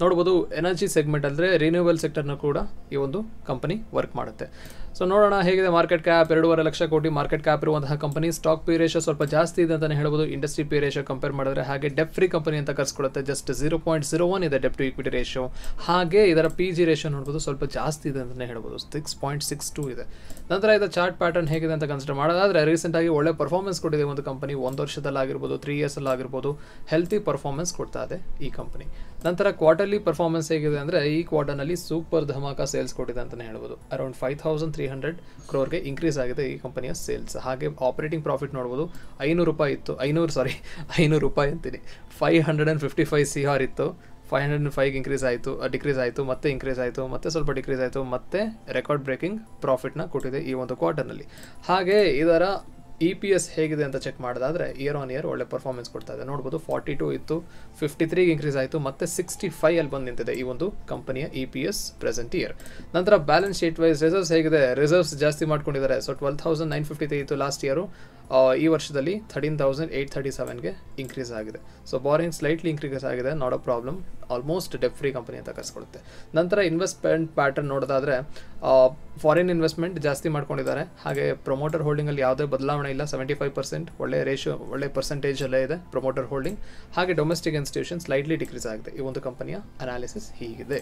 A: ನೋಡ್ಬೋದು, ಎನರ್ಜಿ ಸೆಗ್ಮೆಂಟ್ ಅಂದರೆ ರಿನ್ಯೂವಲ್ ಸೆಕ್ಟರ್ನ ಕೂಡ ಈ ಒಂದು ಕಂಪನಿ ವರ್ಕ್ ಮಾಡುತ್ತೆ. ಸೊ ನೋಡೋಣ ಹೇಗಿದೆ ಮಾರ್ಕೆಟ್ ಕ್ಯಾಪ್. 2.5 ಲಕ್ಷ ಕೋಟಿ ಮಾರ್ಕೆಟ್ ಕ್ಯಾಪ್ ಇರುವಂತಹ ಕಂಪನಿ. ಸ್ಟಾಕ್ ಪಿ ರೇಷೋ ಸ್ವಲ್ಪ ಜಾಸ್ತಿ ಇದೆ ಅಂತಲೇ ಹೇಳ್ಬೋದು ಇಂಡಸ್ಟ್ರಿ ಪಿ ರೇಷೋ ಕಂಪೇರ್ ಮಾಡಿದ್ರೆ. ಹಾಗೆ ಡೆಪ್ ಫ್ರೀ ಕಂಪನಿ ಅಂತ ಕರ್ಸ್ಕೊಡುತ್ತೆ, ಜಸ್ಟ್ 0.01 ಇದೆ ಡೆಪ್ ಟು ಇಕ್ವಿಟಿ ರೇಷೋ. ಹಾಗೆ ಇದರ ಪಿ ಜಿ ರೇಷೋ ನೋಡ್ಬೋದು ಸ್ವಲ್ಪ ಜಾಸ್ತಿ ಇದೆ ಅಂತಲೇ ಹೇಳ್ಬೋದು, 6.62 ಇದೆ. ನಂತರ ಇದರ ಚಾರ್ಟ್ ಪ್ಯಾಟರ್ನ್ ಹೇಗಿದೆ ಅಂತ ಕನ್ಸಿಡರ್ ಮಾಡೋದಾದರೆ, ರೀಸೆಂಟಾಗಿ ಒಳ್ಳೆ ಪರ್ಫಾರ್ಮೆನ್ಸ್ ಕೊಟ್ಟಿದೆ ಒಂದು ಕಂಪನಿ. 1 ವರ್ಷದಲ್ಲಾಗಿರ್ಬೋದು, 3 ಇಯರ್ಸಲ್ಲಾಗಿರ್ಬೋದು ಹೆಲ್ತಿ ಪರ್ಫಾರ್ಮೆನ್ಸ್ ಕೊಡ್ತಾ ಇದೆ ಈ ಕಂಪನಿ. ನಂತರ ಕ್ವಾರ್ಟರ್ಲಿ ಪರ್ಫಾರ್ಮೆನ್ಸ್ ಹೇಗಿದೆ ಅಂದರೆ, ಈ ಕ್ವಾರ್ಟರ್ನಲ್ಲಿ ಸೂಪರ್ ಧಮಾಕ ಸೇಲ್ಸ್ ಕೊಟ್ಟಿದೆ ಅಂತಲೇ ಹೇಳ್ಬೋದು. ಅರೌಂಡ್ 5,300 ಕ್ರೋರ್ಗೆ ಇನ್ಕ್ರೀಸ್ ಆಗಿದೆ ಈ ಕಂಪನಿಯ ಸೇಲ್ಸ್. ಹಾಗೆ ಆಪರೇಟಿಂಗ್ ಪ್ರಾಫಿಟ್ ನೋಡ್ಬೋದು, 500 ರೂಪಾಯಿ ಇತ್ತು, 500 ರೂಪಾಯಿ ಅಂತೀನಿ, 555 CR ಇತ್ತು, 505ಗೆ ಡಿಕ್ರೀಸ್ ಆಯಿತು, ಮತ್ತೆ ಇನ್ಕ್ರೀಸ್ ಆಯಿತು, ಮತ್ತೆ ಸ್ವಲ್ಪ ಡಿಕ್ರೀಸ್ ಆಯಿತು, ಮತ್ತೆ ರೆಕಾರ್ಡ್ ಬ್ರೇಕಿಂಗ್ ಪ್ರಾಫಿಟ್ನ ಕೊಟ್ಟಿದೆ ಈ ಒಂದು ಕ್ವಾರ್ಟರ್ನಲ್ಲಿ. ಹಾಗೆ ಇದರ EPS ಹೇಗಿದೆ ಅಂತ ಚೆಕ್ ಮಾಡೋದಾದರೆ, ಇಯರ್ ಆನ್ ಇಯರ್ ಒಳ್ಳೆ ಪರ್ಫಾರ್ಮೆನ್ಸ್ ಕೊಡ್ತಾ ಇದೆ. ನೋಡ್ಬೋದು 42 ಇತ್ತು, 53ಗೆ ಇನ್ಕ್ರೀಸ್ ಆಯಿತು, ಮತ್ತೆ 65 ಅಲ್ಲಿ ಬಂದು ನಿಂತಿದೆ ಈ ಒಂದು ಕಂಪನಿಯ EPS ಪ್ರೆಸೆಂಟ್ ಇಯರ್. ನಂತರ ಬ್ಯಾಲೆನ್ಸ್ ಶೀಟ್ ವೈಸ್ ರಿಸರ್ವ್ಸ್ ಹೇಗಿದೆ, ರಿಸರ್ವ್ಸ್ ಜಾಸ್ತಿ ಮಾಡ್ಕೊಂಡಿದ್ದಾರೆ. ಸೊ 12,953 ಇತ್ತು ಲಾಸ್ಟ್ ಇಯರು, ಈ ವರ್ಷದಲ್ಲಿ 13,837ಗೆ ಇನ್ಕ್ರೀಸ್ ಆಗಿದೆ. ಸೊ ಬಾರಿಂಗ್ ಸ್ಲೈಟ್ಲಿ ಇನ್ಕ್ರೀಸ್ ಆಗಿದೆ, not a problem, almost depth free company ಅಂತ ಕರ್ಸ್ಕೊಳುತ್ತೆ. ನಂತರ ಇನ್ವೆಸ್ಟ್ಮೆಂಟ್ ಪ್ಯಾಟರ್ನ್ ನೋಡೋದಾದರೆ, ಫಾರಿನ್ ಇನ್ವೆಸ್ಟ್ಮೆಂಟ್ ಜಾಸ್ತಿ ಮಾಡ್ಕೊಂಡಿದ್ದಾರೆ. ಹಾಗೆ ಪ್ರೊಮೋಟರ್ ಹೋಲ್ಡಿಂಗಲ್ಲಿ ಯಾವುದೇ ಬದಲಾವಣೆ ಇಲ್ಲ, 75%, ಒಳ್ಳೆ ರೇಷಿಯೋ, ಒಳ್ಳೆ ಪರ್ಸೆಂಟೇಜಲ್ಲೇ ಇದೆ ಪ್ರೊಮೋಟರ್ ಹೋಲ್ಡಿಂಗ್. ಹಾಗೆ ಡೊಮೆಸ್ಟಿಕ್ ಇನ್ಸ್ಟಿಟ್ಯೂಷನ್ ಸ್ಲೈಟ್ಲಿ ಡಿಕ್ರೀಸ್ ಆಗಿದೆ. ಈ ಒಂದು ಕಂಪನಿಯ ಅನಾಲಿಸಿಸ್ ಹೀಗಿದೆ.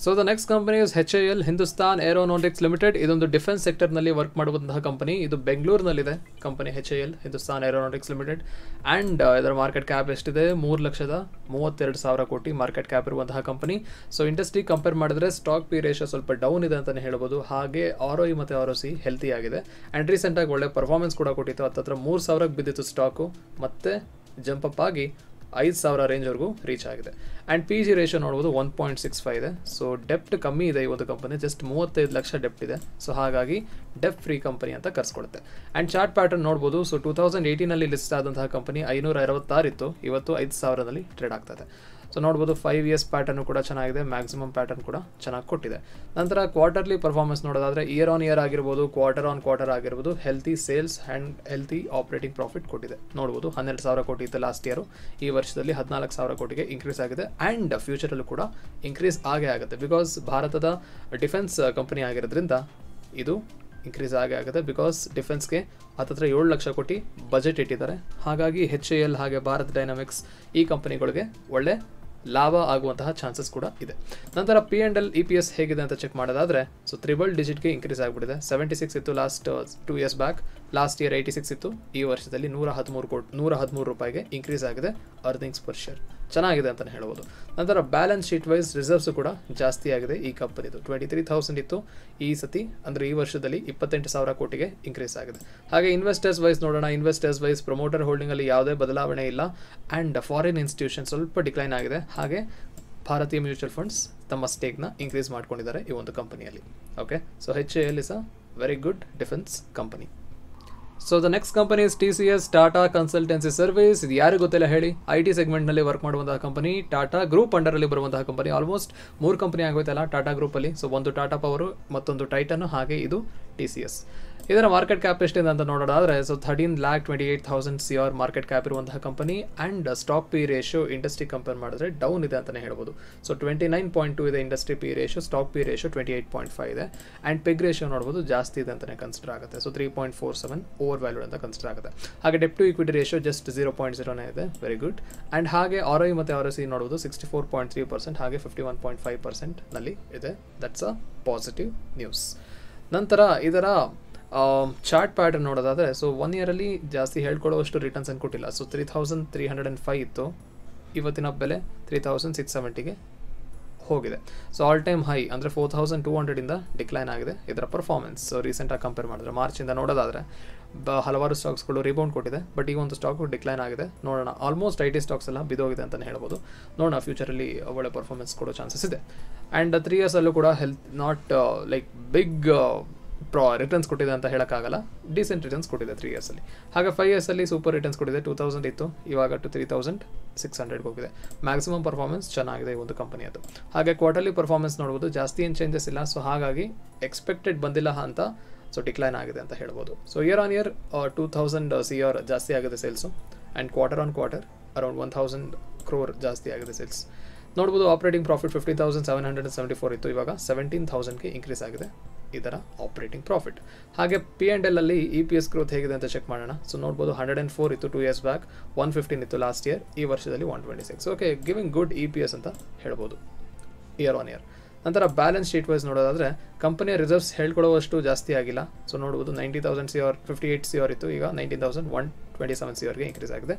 A: So the next company is HAL, Hindustan aeronautics limited. ಇದೊಂದು ಡಿಫೆನ್ಸ್ ಸೆಕ್ಟರ್ನಲ್ಲಿ ವರ್ಕ್ ಮಾಡುವಂತಹ ಕಂಪನಿ. ಇದು ಬೆಂಗಳೂರಿನಲ್ಲಿದೆ company HAL, Hindustan aeronautics limited. And ಇದರ ಮಾರ್ಕೆಟ್ ಕ್ಯಾಪ್ ಎಷ್ಟಿದೆ, 3,32,000 ಕೋಟಿ ಮಾರ್ಕೆಟ್ ಕ್ಯಾಪ್ ಇರುವಂತಹ ಕಂಪನಿ. ಸೊ ಇಂಡಸ್ಟ್ರಿ ಕಂಪೇರ್ ಮಾಡಿದ್ರೆ ಸ್ಟಾಕ್ ಪಿ ರೇಷೋ ಸ್ವಲ್ಪ ಡೌನ್ ಇದೆ ಅಂತಲೇ ಹೇಳ್ಬೋದು. ಹಾಗೆ ROE ಮತ್ತು ROC ಹೆಲ್ತಿ ಆಗಿದೆ. ಆ್ಯಂಡ್ ರೀಸೆಂಟಾಗಿ ಒಳ್ಳೆ ಪರ್ಫಾರ್ಮೆನ್ಸ್ ಕೂಡ ಕೊಟ್ಟಿತ್ತು, ಹತ್ತಿರ 3,000ಕ್ಕೆ ಬಿದ್ದಿತ್ತು ಸ್ಟಾಕು, ಮತ್ತೆ ಜಂಪ್ ಅಪ್ ಆಗಿ 5,000 ರೇಂಜ್ವರೆಗೂ ರೀಚ್ ಆಗಿದೆ. ಆ್ಯಂಡ್ ಪಿ ಜಿ ರೇಷೋ ನೋಡ್ಬೋದು 1.65 ಇದೆ. ಸೊ ಡೆಪ್ಟ್ ಕಮ್ಮಿ ಇದೆ ಈ ಒಂದು ಕಂಪನಿ, ಜಸ್ಟ್ 35 ಲಕ್ಷ ಡೆಪ್ಟ್ ಇದೆ. ಸೊ ಹಾಗಾಗಿ ಡೆಪ್ ಫ್ರೀ ಕಂಪನಿ ಅಂತ ಕರ್ಸ್ಕೊಡುತ್ತೆ. ಆ್ಯಂಡ್ ಚಾರ್ಟ್ ಪ್ಯಾಟರ್ನ್ ನೋಡ್ಬೋದು, ಸೊ 2018ನಲ್ಲಿ ಲಿಸ್ಟ್ ಆದಂತಹ ಕಂಪನಿ 566 ಇತ್ತು, ಇವತ್ತು 5,000ನಲ್ಲಿ ಟ್ರೇಡ್ ಆಗ್ತದೆ. ಸೊ ನೋಡ್ಬೋದು 5 ಇಯರ್ಸ್ ಪ್ಯಾಟರ್ನು ಕೂಡ ಚೆನ್ನಾಗಿದೆ, ಮ್ಯಾಕ್ಸಿಮಮ್ ಪ್ಯಾಟರ್ನ್ ಕೂಡ ಚೆನ್ನಾಗಿ ಕೊಟ್ಟಿದೆ. ನಂತರ ಕ್ವಾರ್ಟರ್ಲಿ ಪರ್ಫಾರ್ಮೆನ್ಸ್ ನೋಡೋದಾದರೆ, ಇಯರ್ ಆನ್ ಇಯರ್ ಆಗಿರ್ಬೋದು, ಕ್ವಾರ್ಟರ್ ಆನ್ ಕ್ವಾರ್ಟರ್ ಆಗಿರ್ಬೋದು, healthy sales and healthy operating profit ಕೊಟ್ಟಿದೆ. ನೋಡ್ಬೋದು 12,000 ಕೋಟಿ ಇತ್ತು ಲಾಸ್ಟ್ ಇಯರು, ಈ ವರ್ಷದಲ್ಲಿ 14,000 ಕೋಟಿಗೆ ಇನ್ಕ್ರೀಸ್ ಆಗಿದೆ. ಆ್ಯಂಡ್ ಫ್ಯೂಚರಲ್ಲೂ ಕೂಡ ಇನ್ಕ್ರೀಸ್ ಆಗೇ ಆಗುತ್ತೆ, ಬಿಕಾಸ್ ಭಾರತದ ಡಿಫೆನ್ಸ್ ಕಂಪನಿ ಆಗಿರೋದ್ರಿಂದ ಇದು ಇನ್ಕ್ರೀಸ್ ಆಗೇ ಆಗುತ್ತೆ. ಬಿಕಾಸ್ ಡಿಫೆನ್ಸ್ಗೆ ಹತ್ತಿರ 7 ಲಕ್ಷ ಕೋಟಿ ಬಜೆಟ್ ಇಟ್ಟಿದ್ದಾರೆ. ಹಾಗಾಗಿ HAL ಹಾಗೆ ಭಾರತ್ ಡೈನಾಮಿಕ್ಸ್ ಈ ಕಂಪನಿಗಳಿಗೆ ಒಳ್ಳೆ ಲಾಭ ಆಗುವಂತಹ ಚಾನ್ಸಸ್ ಕೂಡ ಇದೆ. ನಂತರ P&L EPS ಹೇಗಿದೆ ಅಂತ ಚೆಕ್ ಮಾಡೋದಾದರೆ, ಸೊ 3 ಡಿಜಿಟ್ಗೆ ಇನ್ಕ್ರೀಸ್ ಆಗಿಬಿಟ್ಟಿದೆ. 76 ಇತ್ತು last 2 years back, last year 86 ಇತ್ತು, ಈ ವರ್ಷದಲ್ಲಿ 113 ರೂಪಾಯಿಗೆ ಇನ್ಕ್ರೀಸ್ ಆಗಿದೆ ಅರ್ನಿಂಗ್ಸ್ ಪರ್ ಶೇರ್. ಚೆನ್ನಾಗಿದೆ ಅಂತಲೇ ಹೇಳ್ಬೋದು. ನಂತರ ಬ್ಯಾಲೆನ್ಸ್ ಶೀಟ್ ವೈಸ್ ರಿಸರ್ವ್ಸು ಕೂಡ ಜಾಸ್ತಿ ಆಗಿದೆ ಈ ಕಂಪನಿದು. 23,000 ಇತ್ತು, ಈ ಸತಿ ಅಂದರೆ ಈ ವರ್ಷದಲ್ಲಿ 28,000 ಕೋಟಿಗೆ ಇನ್ಕ್ರೀಸ್ ಆಗಿದೆ. ಹಾಗೆ ಇನ್ವೆಸ್ಟರ್ಸ್ ವೈಸ್ ನೋಡೋಣ. ಇನ್ವೆಸ್ಟರ್ಸ್ ವೈಸ್ ಪ್ರೊಮೋಟರ್ ಹೋಲ್ಡಿಂಗಲ್ಲಿ ಯಾವುದೇ ಬದಲಾವಣೆ ಇಲ್ಲ. ಆ್ಯಂಡ್ ಫಾರಿನ್ ಇನ್ಸ್ಟಿಟ್ಯೂಷನ್ ಸ್ವಲ್ಪ ಡಿಕ್ಲೈನ್ ಆಗಿದೆ. ಹಾಗೆ ಭಾರತೀಯ ಮ್ಯೂಚುವಲ್ ಫಂಡ್ಸ್ ತಮ್ಮ ಸ್ಟೇಕ್ನ ಇನ್ಕ್ರೀಸ್ ಮಾಡ್ಕೊಂಡಿದ್ದಾರೆ ಈ ಒಂದು ಕಂಪನಿಯಲ್ಲಿ. Okay, so HAL is a very good defence company. So the next company is TCS, Tata consultancy service. ಇದು ಯಾರು ಗೊತ್ತಿಲ್ಲ ಹೇಳಿ, IT ಸೆಗ್ಮೆಂಟ್ನಲ್ಲಿ ವರ್ಕ್ ಮಾಡುವಂತಹ ಕಂಪನಿ, ಟಾಟಾ ಗ್ರೂಪ್ ಅಂಡರಲ್ಲಿ ಬರುವಂತಹ ಕಂಪನಿ. ಆಲ್ಮೋಸ್ಟ್ 3 ಕಂಪನಿ ಆಗೋಯ್ತಲ್ಲ ಟಾಟಾ ಗ್ರೂಪಲ್ಲಿ. ಸೊ ಒಂದು ಟಾಟಾ ಪವರು, ಮತ್ತೊಂದು ಟೈಟನ್, ಹಾಗೆ ಇದು TCS. ಇದರ ಮಾರ್ಕೆಟ್ ಕ್ಯಾಪ್ ಎಷ್ಟಿದೆ ಅಂತ ನೋಡೋದಾದರೆ, ಸೊ 13,28,000 CR ಮಾರ್ಕೆಟ್ ಕ್ಯಾಪ್ ಇರುವಂತಹ company. And stock P ratio industry compare ಮಾಡಿದ್ರೆ ಡೌನ್ ಇದೆ ಅಂತಲೇ ಹೇಳ್ಬೋದು. ಸೊ 29.2 ಇದೆ industry P ratio, stock P ratio 28.5 ಇದೆ. ಆ್ಯಂಡ್ ಪೆಗ್ ರೇಷೋ ನೋಡ್ಬೋದು ಜಾಸ್ತಿ ಇದೆ ಅಂತಲೇ ಕನ್ಸಿಡರ್ ಆಗುತ್ತೆ. ಸೊ 3.47 ಓವರ್ ವ್ಯಾಲ್ಯೂಡ್ ಅಂತ ಕನ್ಸಿಡರ್ ಆಗುತ್ತೆ. ಹಾಗೆ debt to equity ratio just 0.0 ಇದೆ, ವೆರಿ ಗುಡ್. ಆ್ಯಂಡ್ ಹಾಗೆ ROE ಮತ್ತು ROC ನೋಡ್ಬೋದು 64.3%, ಹಾಗೆ 51.5% ನಲ್ಲಿ ಇದೆ. That's a positive news. ನಂತರ ಇದರ ಚಾರ್ಟ್ ಪ್ಯಾಟರ್ನ್ ನೋಡೋದಾದರೆ, ಸೊ 1 ಇಯರಲ್ಲಿ ಜಾಸ್ತಿ ಹೇಳ್ಕೊಳ್ಳೋಷ್ಟು ರಿಟರ್ನ್ಸ್ ಏನು ಕೊಟ್ಟಿಲ್ಲ. ಸೊ 3,305 ಇತ್ತು, ಇವತ್ತಿನ ಬೆಲೆ 3,670ಗೆ ಹೋಗಿದೆ. ಸೊ ಆಲ್ ಟೈಮ್ ಹೈ ಅಂದರೆ 4200 ಡಿಕ್ಲೈನ್ ಆಗಿದೆ ಇದರ ಪರ್ಫಾರ್ಮೆನ್ಸ್. ಸೊ ರೀಸೆಂಟಾಗಿ ಕಂಪೇರ್ ಮಾಡಿದ್ರೆ ಮಾರ್ಚಿಂದ ನೋಡೋದಾದರೆ ಹಲವಾರು ಸ್ಟಾಕ್ಸ್ಗಳು ರಿಬೌಂಡ್ ಕೊಟ್ಟಿದೆ, ಬಟ್ ಈ ಒಂದು ಸ್ಟಾಕು ಡಿಕ್ಲೈನ್ ಆಗಿದೆ. ನೋಡೋಣ, ಆಲ್ಮೋಸ್ಟ್ IT ಸ್ಟಾಕ್ಸ್ ಎಲ್ಲ ಬಿದ್ದೋಗಿದೆ ಅಂತಲೇ ಹೇಳ್ಬೋದು. ನೋಡೋಣ, ಫ್ಯೂಚರಲ್ಲಿ ಒಳ್ಳೆ ಪರ್ಫಾರ್ಮೆನ್ಸ್ ಕೊಡೋ ಚಾನ್ಸಸ್ ಇದೆ. ಆ್ಯಂಡ್ 3 ಇಯರ್ಸಲ್ಲೂ ಕೂಡ ನಾಟ್ ಲೈಕ್ ಬಿಗ್ ರಿಟರ್ನ್ಸ್ ಕೊಟ್ಟಿದೆ ಅಂತ ಹೇಳೋಕ್ಕಾಗಲ್ಲ, ಡೀಸೆಂಟ್ ರಿಟರ್ನ್ಸ್ ಕೊಟ್ಟಿದೆ 3 ಇಯರ್ಸಲ್ಲಿ. ಹಾಗೆ 5 ಇಯರ್ಸಲ್ಲಿ ಸೂಪರ್ ರಿಟರ್ನ್ಸ್ ಕೊಟ್ಟಿದೆ. 2000 ಇತ್ತು, ಇವಾಗ 3600 ಹೋಗಿದೆ. ಮ್ಯಾಕ್ಸಿಮಮ್ ಪರ್ಫಾರ್ಮೆನ್ಸ್ ಚೆನ್ನಾಗಿದೆ ಈ ಒಂದು ಕಂಪನಿಯದು. ಹಾಗೆ ಕ್ವಾರ್ಟರ್ಲಿ ಪರ್ಫಾರ್ಮೆನ್ಸ್ ನೋಡ್ಬೋದು, ಜಾಸ್ತಿ ಏನು ಚೇಂಜಸ್ ಇಲ್ಲ. ಸೊ ಹಾಗಾಗಿ ಎಕ್ಸ್ಪೆಕ್ಟೆಡ್ ಬಂದಿಲ್ಲ ಅಂತ, ಸೊ ಡಿಕ್ಲೈನ್ ಆಗಿದೆ ಅಂತ ಹೇಳ್ಬೋದು. So here on year 2000 CR ಜಾಸ್ತಿ ಆಗಿದೆ sales, and quarter on quarter around 1000 crore ಜಾಸ್ತಿ ಆಗಿದೆ ಸೇಲ್ಸ್. ನೋಡ್ಬೋದು ಆಪರೇಟಿಂಗ್ ಪ್ರಾಫಿಟ್ 50,774 ಇತ್ತು, ಇವಾಗ 17,000ಗೆ ಇನ್ಕ್ರೀಸ್ ಆಗಿದೆ ಇದರ ಆಪರೇಟಿಂಗ್ ಪ್ರಾಫಿಟ್. ಹಾಗೆ P&L ಅಲ್ಲಿ EPS ಗ್ರೋತ್ ಹೇಗಿದೆ ಅಂತ ಚೆಕ್ ಮಾಡೋಣ. ಸೊ ನೋಡ್ಬೋದು 104 ಇತ್ತು 2 years ಬ್ಯಾಕ್, 115 ಇತ್ತು ಲಾಸ್ಟ್ ಇಯರ್, ಈ ವರ್ಷದಲ್ಲಿ 126. ಓಕೆ, ಗಿವಿಂಗ್ ಗುಡ್ EPS ಅಂತ ಹೇಳ್ಬೋದು ಇಯರ್ ಆನ್ ಇಯರ್. ನಂತರ ಬ್ಯಾಲೆನ್ಸ್ ಶೀಟ್ ವೈಸ್ ನೋಡೋದಾದರೆ ಕಂಪನಿಯ ರಿಸರ್ವ್ಸ್ ಹೇಳ್ಕೊಳ್ಳೋವಷ್ಟು ಜಾಸ್ತಿ ಆಗಿಲ್ಲ. ಸೊ ನೋಡ್ಬೋದು 90,000 CR 58 CR ಇತ್ತು, ಈಗ 19,127 CRಗೆ ಇನ್ಕ್ರೀಸ್ ಆಗಿದೆ.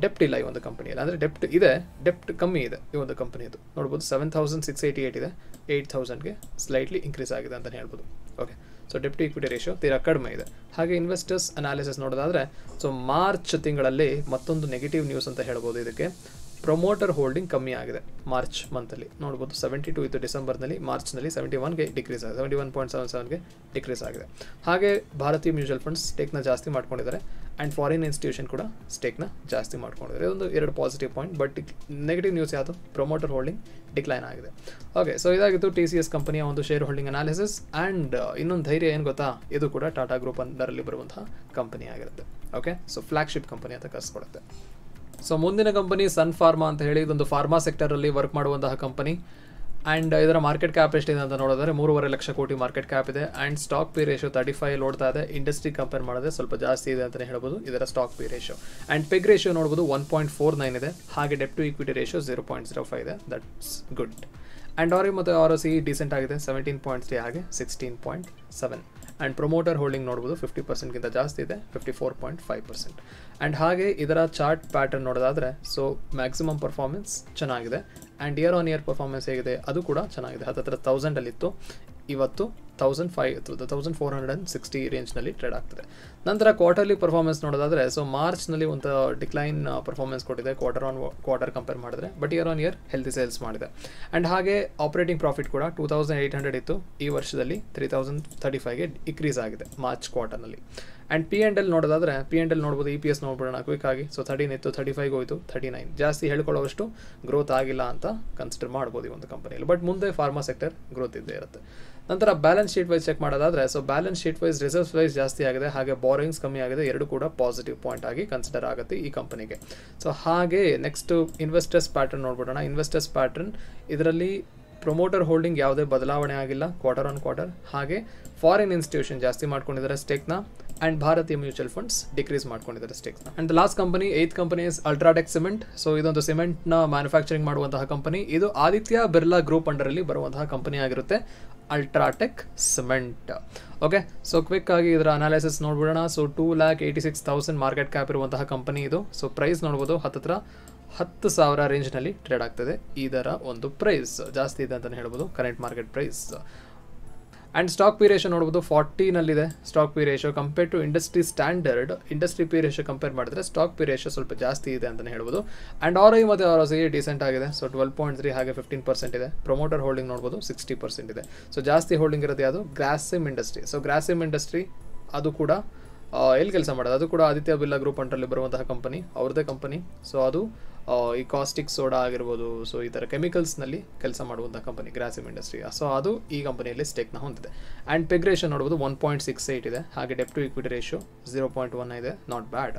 A: ಡೆಪ್ಟ್ ಇಲ್ಲ ಈ ಒಂದು ಕಂಪನಿಯಲ್ಲಿ, ಅಂದರೆ ಡೆಪ್ಟ್ ಇದೆ, ಡೆಪ್ಟ್ ಕಮ್ಮಿ ಇದೆ ಈ ಒಂದು ಕಂಪನಿಯದು. ನೋಡ್ಬೋದು 7,688 ಇದೆ, 8,000ಗೆ ಸ್ಲೈಟ್ಲಿ ಇನ್ಕ್ರೀಸ್ ಆಗಿದೆ ಅಂತಲೇ ಹೇಳ್ಬೋದು. ಓಕೆ, ಸೊ ಡೆಪ್ಟ್ ಈಕ್ವಿಟಿ ರೇಷಿಯೋ ತೀರಾ ಕಡಿಮೆ ಇದೆ. ಹಾಗೆ ಇನ್ವೆಸ್ಟರ್ಸ್ ಅನಾಲಿಸಿಸ್ ನೋಡೋದಾದರೆ, ಸೊ ಮಾರ್ಚ್ ತಿಂಗಳಲ್ಲಿ ಮತ್ತೊಂದು ನೆಗೆಟಿವ್ ನ್ಯೂಸ್ ಅಂತ ಹೇಳ್ಬೋದು ಇದಕ್ಕೆ. ಪ್ರೊಮೋಟರ್ ಹೋಲ್ಡಿಂಗ್ ಕಮ್ಮಿ ಆಗಿದೆ ಮಾರ್ಚ್ ಮಂತಲ್ಲಿ. ನೋಡ್ಬೋದು 72 ಇತ್ತು ಡಿಸೆಂಬರ್ನಲ್ಲಿ, ಮಾರ್ಚ್ನಲ್ಲಿ 71ಗೆ ಡಿಕ್ರೀಸ್ ಆಗಿದೆ, 71.77ಗೆ ಡಿಕ್ರೀಸ್ ಆಗಿದೆ. ಹಾಗೆ ಭಾರತೀಯ ಮ್ಯೂಚುವಲ್ ಫಂಡ್ಸ್ ಸ್ಟೇಕ್ನ ಜಾಸ್ತಿ ಮಾಡ್ಕೊಂಡಿದ್ದಾರೆ, ಆ್ಯಂಡ್ ಫಾರಿನ್ ಇನ್ಸ್ಟಿಟ್ಯೂಷನ್ ಕೂಡ ಸ್ಟೇಕ್ನ ಜಾಸ್ತಿ ಮಾಡ್ಕೊಂಡಿದ್ದಾರೆ. ಇದೊಂದು 2 positive point. But negative news ಯಾವುದು? ಪ್ರೊಮೋಟರ್ ಹೋಲ್ಡಿಂಗ್ ಡಿಕ್ಲೈನ್ ಆಗಿದೆ. ಓಕೆ, ಸೊ ಇದಾಗಿತ್ತು TCS ಕಂಪನಿಯ ಒಂದು ಶೇರ್ ಹೋಲ್ಡಿಂಗ್ ಅನಾಲಿಸಿಸ್. ಆ್ಯಂಡ್ ಇನ್ನೊಂದು ಧೈರ್ಯ ಏನು ಗೊತ್ತಾ, ಇದು ಕೂಡ ಟಾಟಾ ಗ್ರೂಪ್ ಅಂಡರಲ್ಲಿ ಬರುವಂತಹ ಕಂಪನಿ ಆಗಿರುತ್ತೆ. ಓಕೆ, ಸೊ ಫ್ಲಾಗ್ಶಿಪ್ ಕಂಪನಿ ಅಂತ ಕರೆಸ್ಕೊಡುತ್ತೆ. ಸೊ ಮುಂದಿನ ಕಂಪನಿ ಸನ್ ಫಾರ್ಮಾ ಅಂತ ಹೇಳಿ, ಇದೊಂದು ಫಾರ್ಮಾ ಸೆಕ್ಟರಲ್ಲಿ ವರ್ಕ್ ಮಾಡುವಂತಹ ಕಂಪನಿ. ಆ್ಯಂಡ್ ಇದರ ಮಾರ್ಕೆಟ್ ಕ್ಯಾಪ್ ಎಷ್ಟಿದೆ ಅಂತ ನೋಡಿದ್ರೆ 3.5 ಲಕ್ಷ ಕೋಟಿ ಮಾರ್ಕೆಟ್ ಕ್ಯಾಪ್ ಇದೆ. ಆ್ಯಂಡ್ ಸ್ಟಾಕ್ ಪಿ ರೇಷಿಯೋ 35 ಓಡ್ತಾ ಇದೆ. ಇಂಡಸ್ಟ್ರಿ ಕಂಪೇರ್ ಮಾಡಿದ್ರೆ ಸ್ವಲ್ಪ ಜಾಸ್ತಿ ಇದೆ ಅಂತಲೇ ಹೇಳ್ಬೋದು ಇದರ stock P ratio. And peg ratio ನೋಡ್ಬೋದು 1.49 ಇದೆ. ಹಾಗೆ ಡೆಪ್ ಟು ಈಕ್ವಿಟಿ ರೇಷಿಯೋ 0.05 ಇದೆ. That's good. ಆ್ಯಂಡ್ ROE ಮತ್ತು ROCE ಡೀಸೆಂಟ್ ಆಗಿದೆ, 17.3 ಹಾಗೆ 16.7. ಆ್ಯಂಡ್ ಪ್ರೊಮೋಟರ್ ಹೋಲ್ಡಿಂಗ್ ನೋಡ್ಬೋದು 50%ಗಿಂತ ಜಾಸ್ತಿ ಇದೆ, 54.5%. ಆ್ಯಂಡ್ ಹಾಗೆ ಇದರ ಚಾರ್ಟ್ ಪ್ಯಾಟರ್ನ್ ನೋಡೋದಾದರೆ, ಸೊ ಮ್ಯಾಕ್ಸಿಮಮ್ ಪರ್ಫಾರ್ಮೆನ್ಸ್ ಚೆನ್ನಾಗಿದೆ. And year on year performance ಹೇಗಿದೆ ಅದು ಕೂಡ ಚೆನ್ನಾಗಿದೆ. ಹತ್ತಿರ 1000ಅಲ್ಲಿತ್ತು, ಇವತ್ತು 1460 ರೇಂಜ್ನಲ್ಲಿ ಟ್ರೇಡ್ ಆಗ್ತದೆ. ನಂತರ ಕ್ವಾರ್ಟರ್ಲಿ ಪರ್ಫಾರ್ಮೆನ್ಸ್ ನೋಡೋದಾದರೆ, ಸೊ ಮಾರ್ಚ್ನಲ್ಲಿ ಒಂದು ಡಿಕ್ಲೈನ್ ಪರ್ಫಾರ್ಮೆನ್ಸ್ ಕೊಟ್ಟಿದೆ ಕ್ವಾರ್ಟರ್ ಆನ್ ಕ್ವಾರ್ಟರ್ ಕಂಪೇರ್ ಮಾಡಿದ್ರೆ, but year on year healthy sales ಮಾಡಿದೆ. ಆ್ಯಂಡ್ ಹಾಗೆ ಆಪರೇಟಿಂಗ್ ಪ್ರಾಫಿಟ್ ಕೂಡ 2800 ಇತ್ತು, ಈ ವರ್ಷದಲ್ಲಿ 3035ಗೆ ಇನ್ಕ್ರೀಸ್ ಆಗಿದೆ ಮಾರ್ಚ್ ಕ್ವಾರ್ಟರ್ನಲ್ಲಿ. ಆ್ಯಂಡ್ P&L ನೋಡೋದಾದರೆ, P&L ನೋಡ್ಬೋದು, EPS ನೋಡ್ಬಿಡೋಣ ಕ್ವಿಕ್ ಆಗಿ. ಸೊ 13 ಇತ್ತು, 35 ಹೋಯಿತು, 39. ಜಾಸ್ತಿ ಹೇಳ್ಕೊಳ್ಳೋವಷ್ಟು ಗ್ರೋತ್ ಆಗಿಲ್ಲ ಅಂತ ಕನ್ಸಿಡರ್ ಮಾಡ್ಬೋದು ಈ ಒಂದು ಕಂಪನಿಯಲ್ಲಿ. ಬಟ್ ಮುಂದೆ ಫಾರ್ಮಾ ಸೆಕ್ಟರ್ ಗ್ರೋತ್ ಇದ್ದೇ ಇರುತ್ತೆ. ನಂತರ ಬ್ಯಾಲೆನ್ಸ್ ಶೀಟ್ ವೈಸ್ ಚೆಕ್ ಮಾಡೋದಾದರೆ, so balance sheet wise reserves wise ಜಾಸ್ತಿ ಆಗಿದೆ, ಹಾಗೆ ಬಾರೋಯಿಂಗ್ಸ್ ಕಮ್ಮಿ ಆಗಿದೆ. ಎರಡು ಕೂಡ ಪಾಸಿಟಿವ್ ಪಾಯಿಂಟ್ ಆಗಿ ಕನ್ಸಿಡರ್ ಆಗುತ್ತೆ ಈ ಕಂಪನಿಗೆ. ಸೊ ಹಾಗೆ ನೆಕ್ಸ್ಟ್ ಇನ್ವೆಸ್ಟರ್ಸ್ ಪ್ಯಾಟರ್ನ್ ನೋಡ್ಬಿಡೋಣ. ಇನ್ವೆಸ್ಟರ್ಸ್ ಪ್ಯಾಟರ್ನ್ ಇದರಲ್ಲಿ ಪ್ರೊಮೋಟರ್ ಹೋಲ್ಡಿಂಗ್ ಯಾವುದೇ ಬದಲಾವಣೆ ಆಗಿಲ್ಲ ಕ್ವಾರ್ಟರ್ ಆನ್ ಕ್ವಾರ್ಟರ್. ಹಾಗೆ ಫಾರಿನ್ ಇನ್ಸ್ಟಿಟ್ಯೂಷನ್ ಜಾಸ್ತಿ ಮಾಡ್ಕೊಂಡಿದ್ದಾರೆ ಸ್ಟೇಕ್ನ, ಆ್ಯಂಡ್ ಭಾರತೀಯ ಮ್ಯೂಚುವಲ್ ಫಂಡ್ಸ್ ಡಿಕ್ರೀಸ್ ಮಾಡ್ಕೊಂಡಿದ್ದಾರೆ ಸ್ಟೇಕ್ಸ್ನ. And the last company, 8th company is UltraTech cement. So ಇದೊಂದು ಸಿಮೆಂಟ್ನ ಮ್ಯಾನುಫ್ಯಾಕ್ಚರಿಂಗ್ ಮಾಡುವಂತಹ ಕಂಪನಿ. ಇದು ಆದಿತ್ಯ ಬಿರ್ಲಾ ಗ್ರೂಪ್ ಅಂಡರಲ್ಲಿ ಬರುವಂತಹ ಕಂಪನಿ ಆಗಿರುತ್ತೆ, UltraTech cement. Okay, so quick ಆಗಿ ಇದರ ಅನಾಲಿಸಿಸ್ ನೋಡ್ಬಿಡೋಣ. ಸೊ 2,86,000 ಮಾರ್ಕೆಟ್ ಕ್ಯಾಪ್ ಇರುವಂತಹ ಕಂಪನಿ ಇದು. ಸೊ ಪ್ರೈಸ್ ನೋಡ್ಬೋದು ಹತ್ತಿರ 10,000 ರೇಂಜ್ನಲ್ಲಿ ಟ್ರೇಡ್ ಆಗ್ತದೆ. ಇದರ ಒಂದು ಪ್ರೈಸ್ ಜಾಸ್ತಿ ಇದೆ ಅಂತಲೇ ಹೇಳ್ಬೋದು, current market price. And stock P ratio ನೋಡ್ಬೋದು 40ನಲ್ಲಿದೆ stock P ratio. Compare to industry standard, industry P ratio compare ಮಾಡಿದ್ರೆ ಸ್ಟಾಕ್ ಪಿ ರೇಷಿಯೋ ಸ್ವಲ್ಪ ಜಾಸ್ತಿ ಇದೆ ಅಂತಲೇ ಹೇಳ್ಬೋದು. ಆ್ಯಂಡ್ ROE ಮತ್ತು ROCE ಡೀಸೆಂಟ್ ಆಗಿದೆ. ಸೊ 12.3 ಹಾಗೆ 15% ಇದೆ. ಪ್ರೊಮೋಟರ್ ಹೋಲ್ಡಿಂಗ್ ನೋಡ್ಬೋದು 60% ಇದೆ. ಸೊ ಜಾಸ್ತಿ ಹೋಲ್ಡಿಂಗ್ ಇರೋದು ಯಾವುದು? Grasim industry. So Grasim industry ಅದು ಕೂಡ ಎಲ್ಲಿ ಕೆಲಸ ಮಾಡೋದು? ಅದು ಕೂಡ ಆದಿತ್ಯ ಬಿರ್ಲಾ ಗ್ರೂಪ್ ಅಂಡರಲ್ಲಿ ಬರುವಂತಹ ಕಂಪನಿ, ಅವ್ರದ್ದೇ ಕಂಪನಿ. ಸೊ ಅದು ಈ ಕಾಸ್ಟಿಕ್ ಸೋಡಾ ಆಗಿರ್ಬೋದು, ಸೊ ಈ ಥರ ಕೆಮಿಕಲ್ಸ್ನಲ್ಲಿ ಕೆಲಸ ಮಾಡುವಂಥ ಕಂಪನಿ ಗ್ರಾಸಿಮ್ ಇಂಡಸ್ಟ್ರಿ. ಸೊ ಅದು ಈ ಕಂಪನಿಯಲ್ಲಿ ಸ್ಟೇಕ್ನ ಹೊಂದಿದೆ. ಆ್ಯಂಡ್ ಪೆಗ್ ರೇಷಿಯೋ ನೋಡ್ಬೋದು 1.68 ಇದೆ. ಹಾಗೆ ಡೆಪ್ ಟು ಈಕ್ವಿಟಿ ರೇಷಿಯೋ 0.1 ಇದೆ, ನಾಟ್ ಬ್ಯಾಡ್.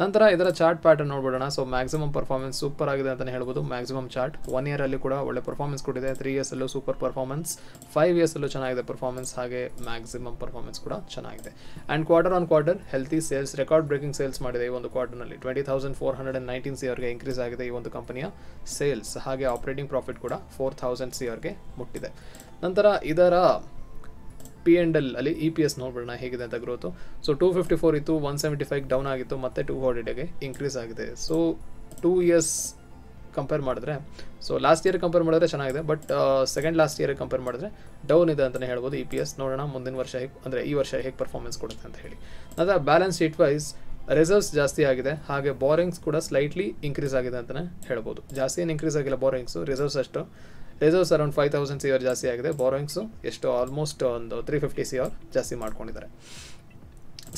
A: ನಂತರ ಇದರ ಚಾರ್ಟ್ ಪ್ಯಾಟರ್ನ್ ನೋಡ್ಬಿಡೋಣ. ಸೊ ಮ್ಯಾಕ್ಸಿಮಮ್ ಪರ್ಫಾರ್ಮೆನ್ಸ್ ಸೂಪರ್ ಆಗಿದೆ ಅಂತಲೇ ಹೇಳ್ಬೋದು. ಮ್ಯಾಕ್ಸಿಮಮ್ ಚಾರ್ಟ್ 1 ಇಯರಲ್ಲಿ ಕೂಡ ಒಳ್ಳೆ ಪರ್ಫಾರ್ಮೆನ್ಸ್ ಕೊಟ್ಟಿದೆ, 3 ಇಯರ್ಸಲ್ಲೂ ಸೂಪರ್ ಪರ್ಫಾರ್ಮೆನ್ಸ್, 5 ಇಯರ್ಸಲ್ಲೂ ಚೆನ್ನಾಗಿದೆ ಪರ್ಫಾರ್ಮೆನ್ಸ್, ಹಾಗೆ ಮ್ಯಾಕ್ಸಿಮಮ್ ಪರ್ಫಾರ್ಮೆನ್ಸ್ ಕೂಡ ಚೆನ್ನಾಗಿದೆ. And quarter on quarter healthy sales, record breaking sales ಮಾಡಿದೆ ಈ ಒಂದು ಕ್ವಾರ್ಟರ್ನಲ್ಲಿ. 20,419 CRಗೆ ಇನ್ಕ್ರೀಸ್ ಆಗಿದೆ ಈ ಒಂದು ಕಂಪನಿಯ ಸೇಲ್ಸ್. ಹಾಗೆ ಆಪರೇಟಿಂಗ್ ಪ್ರಾಫಿಟ್ ಕೂಡ 4,000 CRಗೆ ಮುಟ್ಟಿದೆ. ನಂತರ ಇದರ P&L ಅಲ್ಲಿ EPS ನೋಡ್ಬಿಡೋಣ ಹೇಗಿದೆ ಅಂತ ಗ್ರೋತು. ಸೊ 254 ಇತ್ತು, 175 ಡೌನ್ ಆಗಿತ್ತು, ಮತ್ತೆ 240ಗೆ ಇನ್ಕ್ರೀಸ್ ಆಗಿದೆ. ಸೊ 2 ಇಯರ್ಸ್ ಕಂಪೇರ್ ಮಾಡಿದ್ರೆ, ಸೊ ಲಾಸ್ಟ್ ಇಯರ್ ಕಂಪೇರ್ ಮಾಡಿದ್ರೆ ಚೆನ್ನಾಗಿದೆ, but second last year compare ಮಾಡಿದ್ರೆ ಡೌನ್ ಇದೆ ಅಂತಲೇ ಹೇಳ್ಬೋದು. EPS ನೋಡೋಣ ಮುಂದಿನ ವರ್ಷ ಹೇಗೆ, ಅಂದರೆ ಈ ವರ್ಷ ಹೇಗೆ ಪರ್ಫಾರ್ಮೆನ್ಸ್ ಕೊಡುತ್ತೆ ಅಂತ ಹೇಳಿ. ನಂತರ ಬ್ಯಾಲೆನ್ಸ್ ಶೀಟ್ ವೈಸ್ ರಿಸರ್ವ್ಸ್ ಜಾಸ್ತಿ ಆಗಿದೆ, ಹಾಗೆ ಬಾರಿಂಗ್ಸ್ ಕೂಡ ಸ್ಲೈಟ್ಲಿ ಇನ್ಕ್ರೀಸ್ ಆಗಿದೆ ಅಂತಲೇ ಹೇಳ್ಬೋದು. ಜಾಸ್ತಿ ಏನು ಇನ್ಕ್ರೀಸ್ ಆಗಿಲ್ಲ ಬಾರಿಂಗ್ಸು, ರಿಸರ್ವ್ಸ್ ಅರೌಂಡ್ 5,000 CR ಜಾಸ್ತಿ ಆಗಿದೆ, ಬಾರೋಯಿಂಗ್ಸು ಎಷ್ಟು ಆಲ್ಮೋಸ್ಟ್ ಒಂದು 350 CR ಜಾಸ್ತಿ ಮಾಡ್ಕೊಂಡಿದ್ದಾರೆ.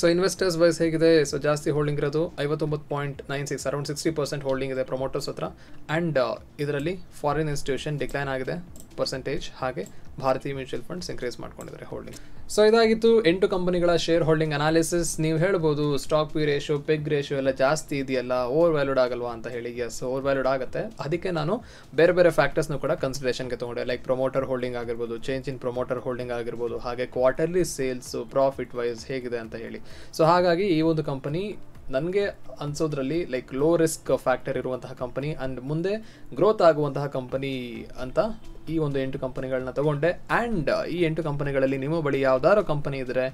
A: ಸೊ ಇನ್ವೆಸ್ಟರ್ಸ್ ವೈಸ್ ಹೇಗಿದೆ, ಸೊ ಜಾಸ್ತಿ ಹೋಲ್ಡಿಂಗ್ ಇರೋದು 59.96 ಅರೌಂಡ್ 60% ಹೋಲ್ಡಿಂಗ್ ಇದೆ ಪ್ರಮೋಟರ್ಸ್ ಹತ್ರ. ಆ್ಯಂಡ್ ಇದರಲ್ಲಿ ಫಾರಿನ್ ಇನ್ಸ್ಟಿಟ್ಯೂಷನ್ ಡಿಕ್ಲೈನ್ ಆಗಿದೆ ಪರ್ಸೆಂಟೇಜ್, ಹಾಗೆ ಭಾರತೀಯ ಮ್ಯೂಚುವಲ್ ಫಂಡ್ಸ್ ಇನ್ಕ್ರೀಸ್ ಮಾಡ್ಕೊಂಡಿದ್ದಾರೆ ಹೋಲ್ಡಿಂಗ್. ಸೊ ಇದಾಗಿತ್ತು 8 ಕಂಪನಿಗಳ ಶೇರ್ ಹೋಲ್ಡಿಂಗ್ ಅನಾಲಿಸಿಸ್. ನೀವು ಹೇಳ್ಬೋದು stock P ratio, peg ratio ಎಲ್ಲ ಜಾಸ್ತಿ ಇದೆಯಲ್ಲ, ಓವರ್ ವ್ಯಾಲ್ಯೂಡ್ ಆಗಲ್ವಾ ಅಂತ ಹೇಳಿ. ಎಸ್, ಓವರ್ ವ್ಯಾಲ್ಯೂಡ್ ಆಗುತ್ತೆ. ಅದಕ್ಕೆ ನಾನು ಬೇರೆ ಬೇರೆ ಫ್ಯಾಕ್ಟರ್ಸ್ನು ಕೂಡ ಕನ್ಸಿಡರೇಷನ್ಗೆ ತೊಗೊಂಡೆ, ಲೈಕ್ ಪ್ರಮೋಟರ್ ಹೋಲ್ಡಿಂಗ್ ಆಗಿರ್ಬೋದು, ಚೇಂಜ್ ಇನ್ ಪ್ರಮೋಟರ್ ಹೋಲ್ಡಿಂಗ್ ಆಗಿರ್ಬೋದು, ಹಾಗೆ ಕ್ವಾರ್ಟರ್ಲಿ ಸೇಲ್ಸು, ಪ್ರಾಫಿಟ್ ವೈಸ್ ಹೇಗಿದೆ ಅಂತ ಹೇಳಿ. ಸೊ ಹಾಗಾಗಿ ಈ ಒಂದು ಕಂಪನಿ ನನಗೆ ಅನ್ಸೋದ್ರಲ್ಲಿ ಲೈಕ್ ಲೋ ರಿಸ್ಕ್ ಫ್ಯಾಕ್ಟರ್ ಇರುವಂತಹ ಕಂಪನಿ ಆ್ಯಂಡ್ ಮುಂದೆ ಗ್ರೋತ್ ಆಗುವಂತಹ ಕಂಪನಿ ಅಂತ ಈ ಒಂದು 8 ಕಂಪನಿಗಳನ್ನ ತಗೊಂಡೆ. ಆ್ಯಂಡ್ ಈ 8 ಕಂಪನಿಗಳಲ್ಲಿ ನಿಮ್ಮ ಬಳಿ ಯಾವ್ದಾದ್ರು ಕಂಪನಿ ಇದ್ದರೆ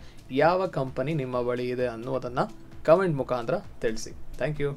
A: ಯಾವ ಕಂಪನಿ ನಿಮ್ಮ ಬಳಿ ಇದೆ ಅನ್ನೋದನ್ನು ಕಮೆಂಟ್ ಮುಖಾಂತರ ತಿಳಿಸಿ. Thank you.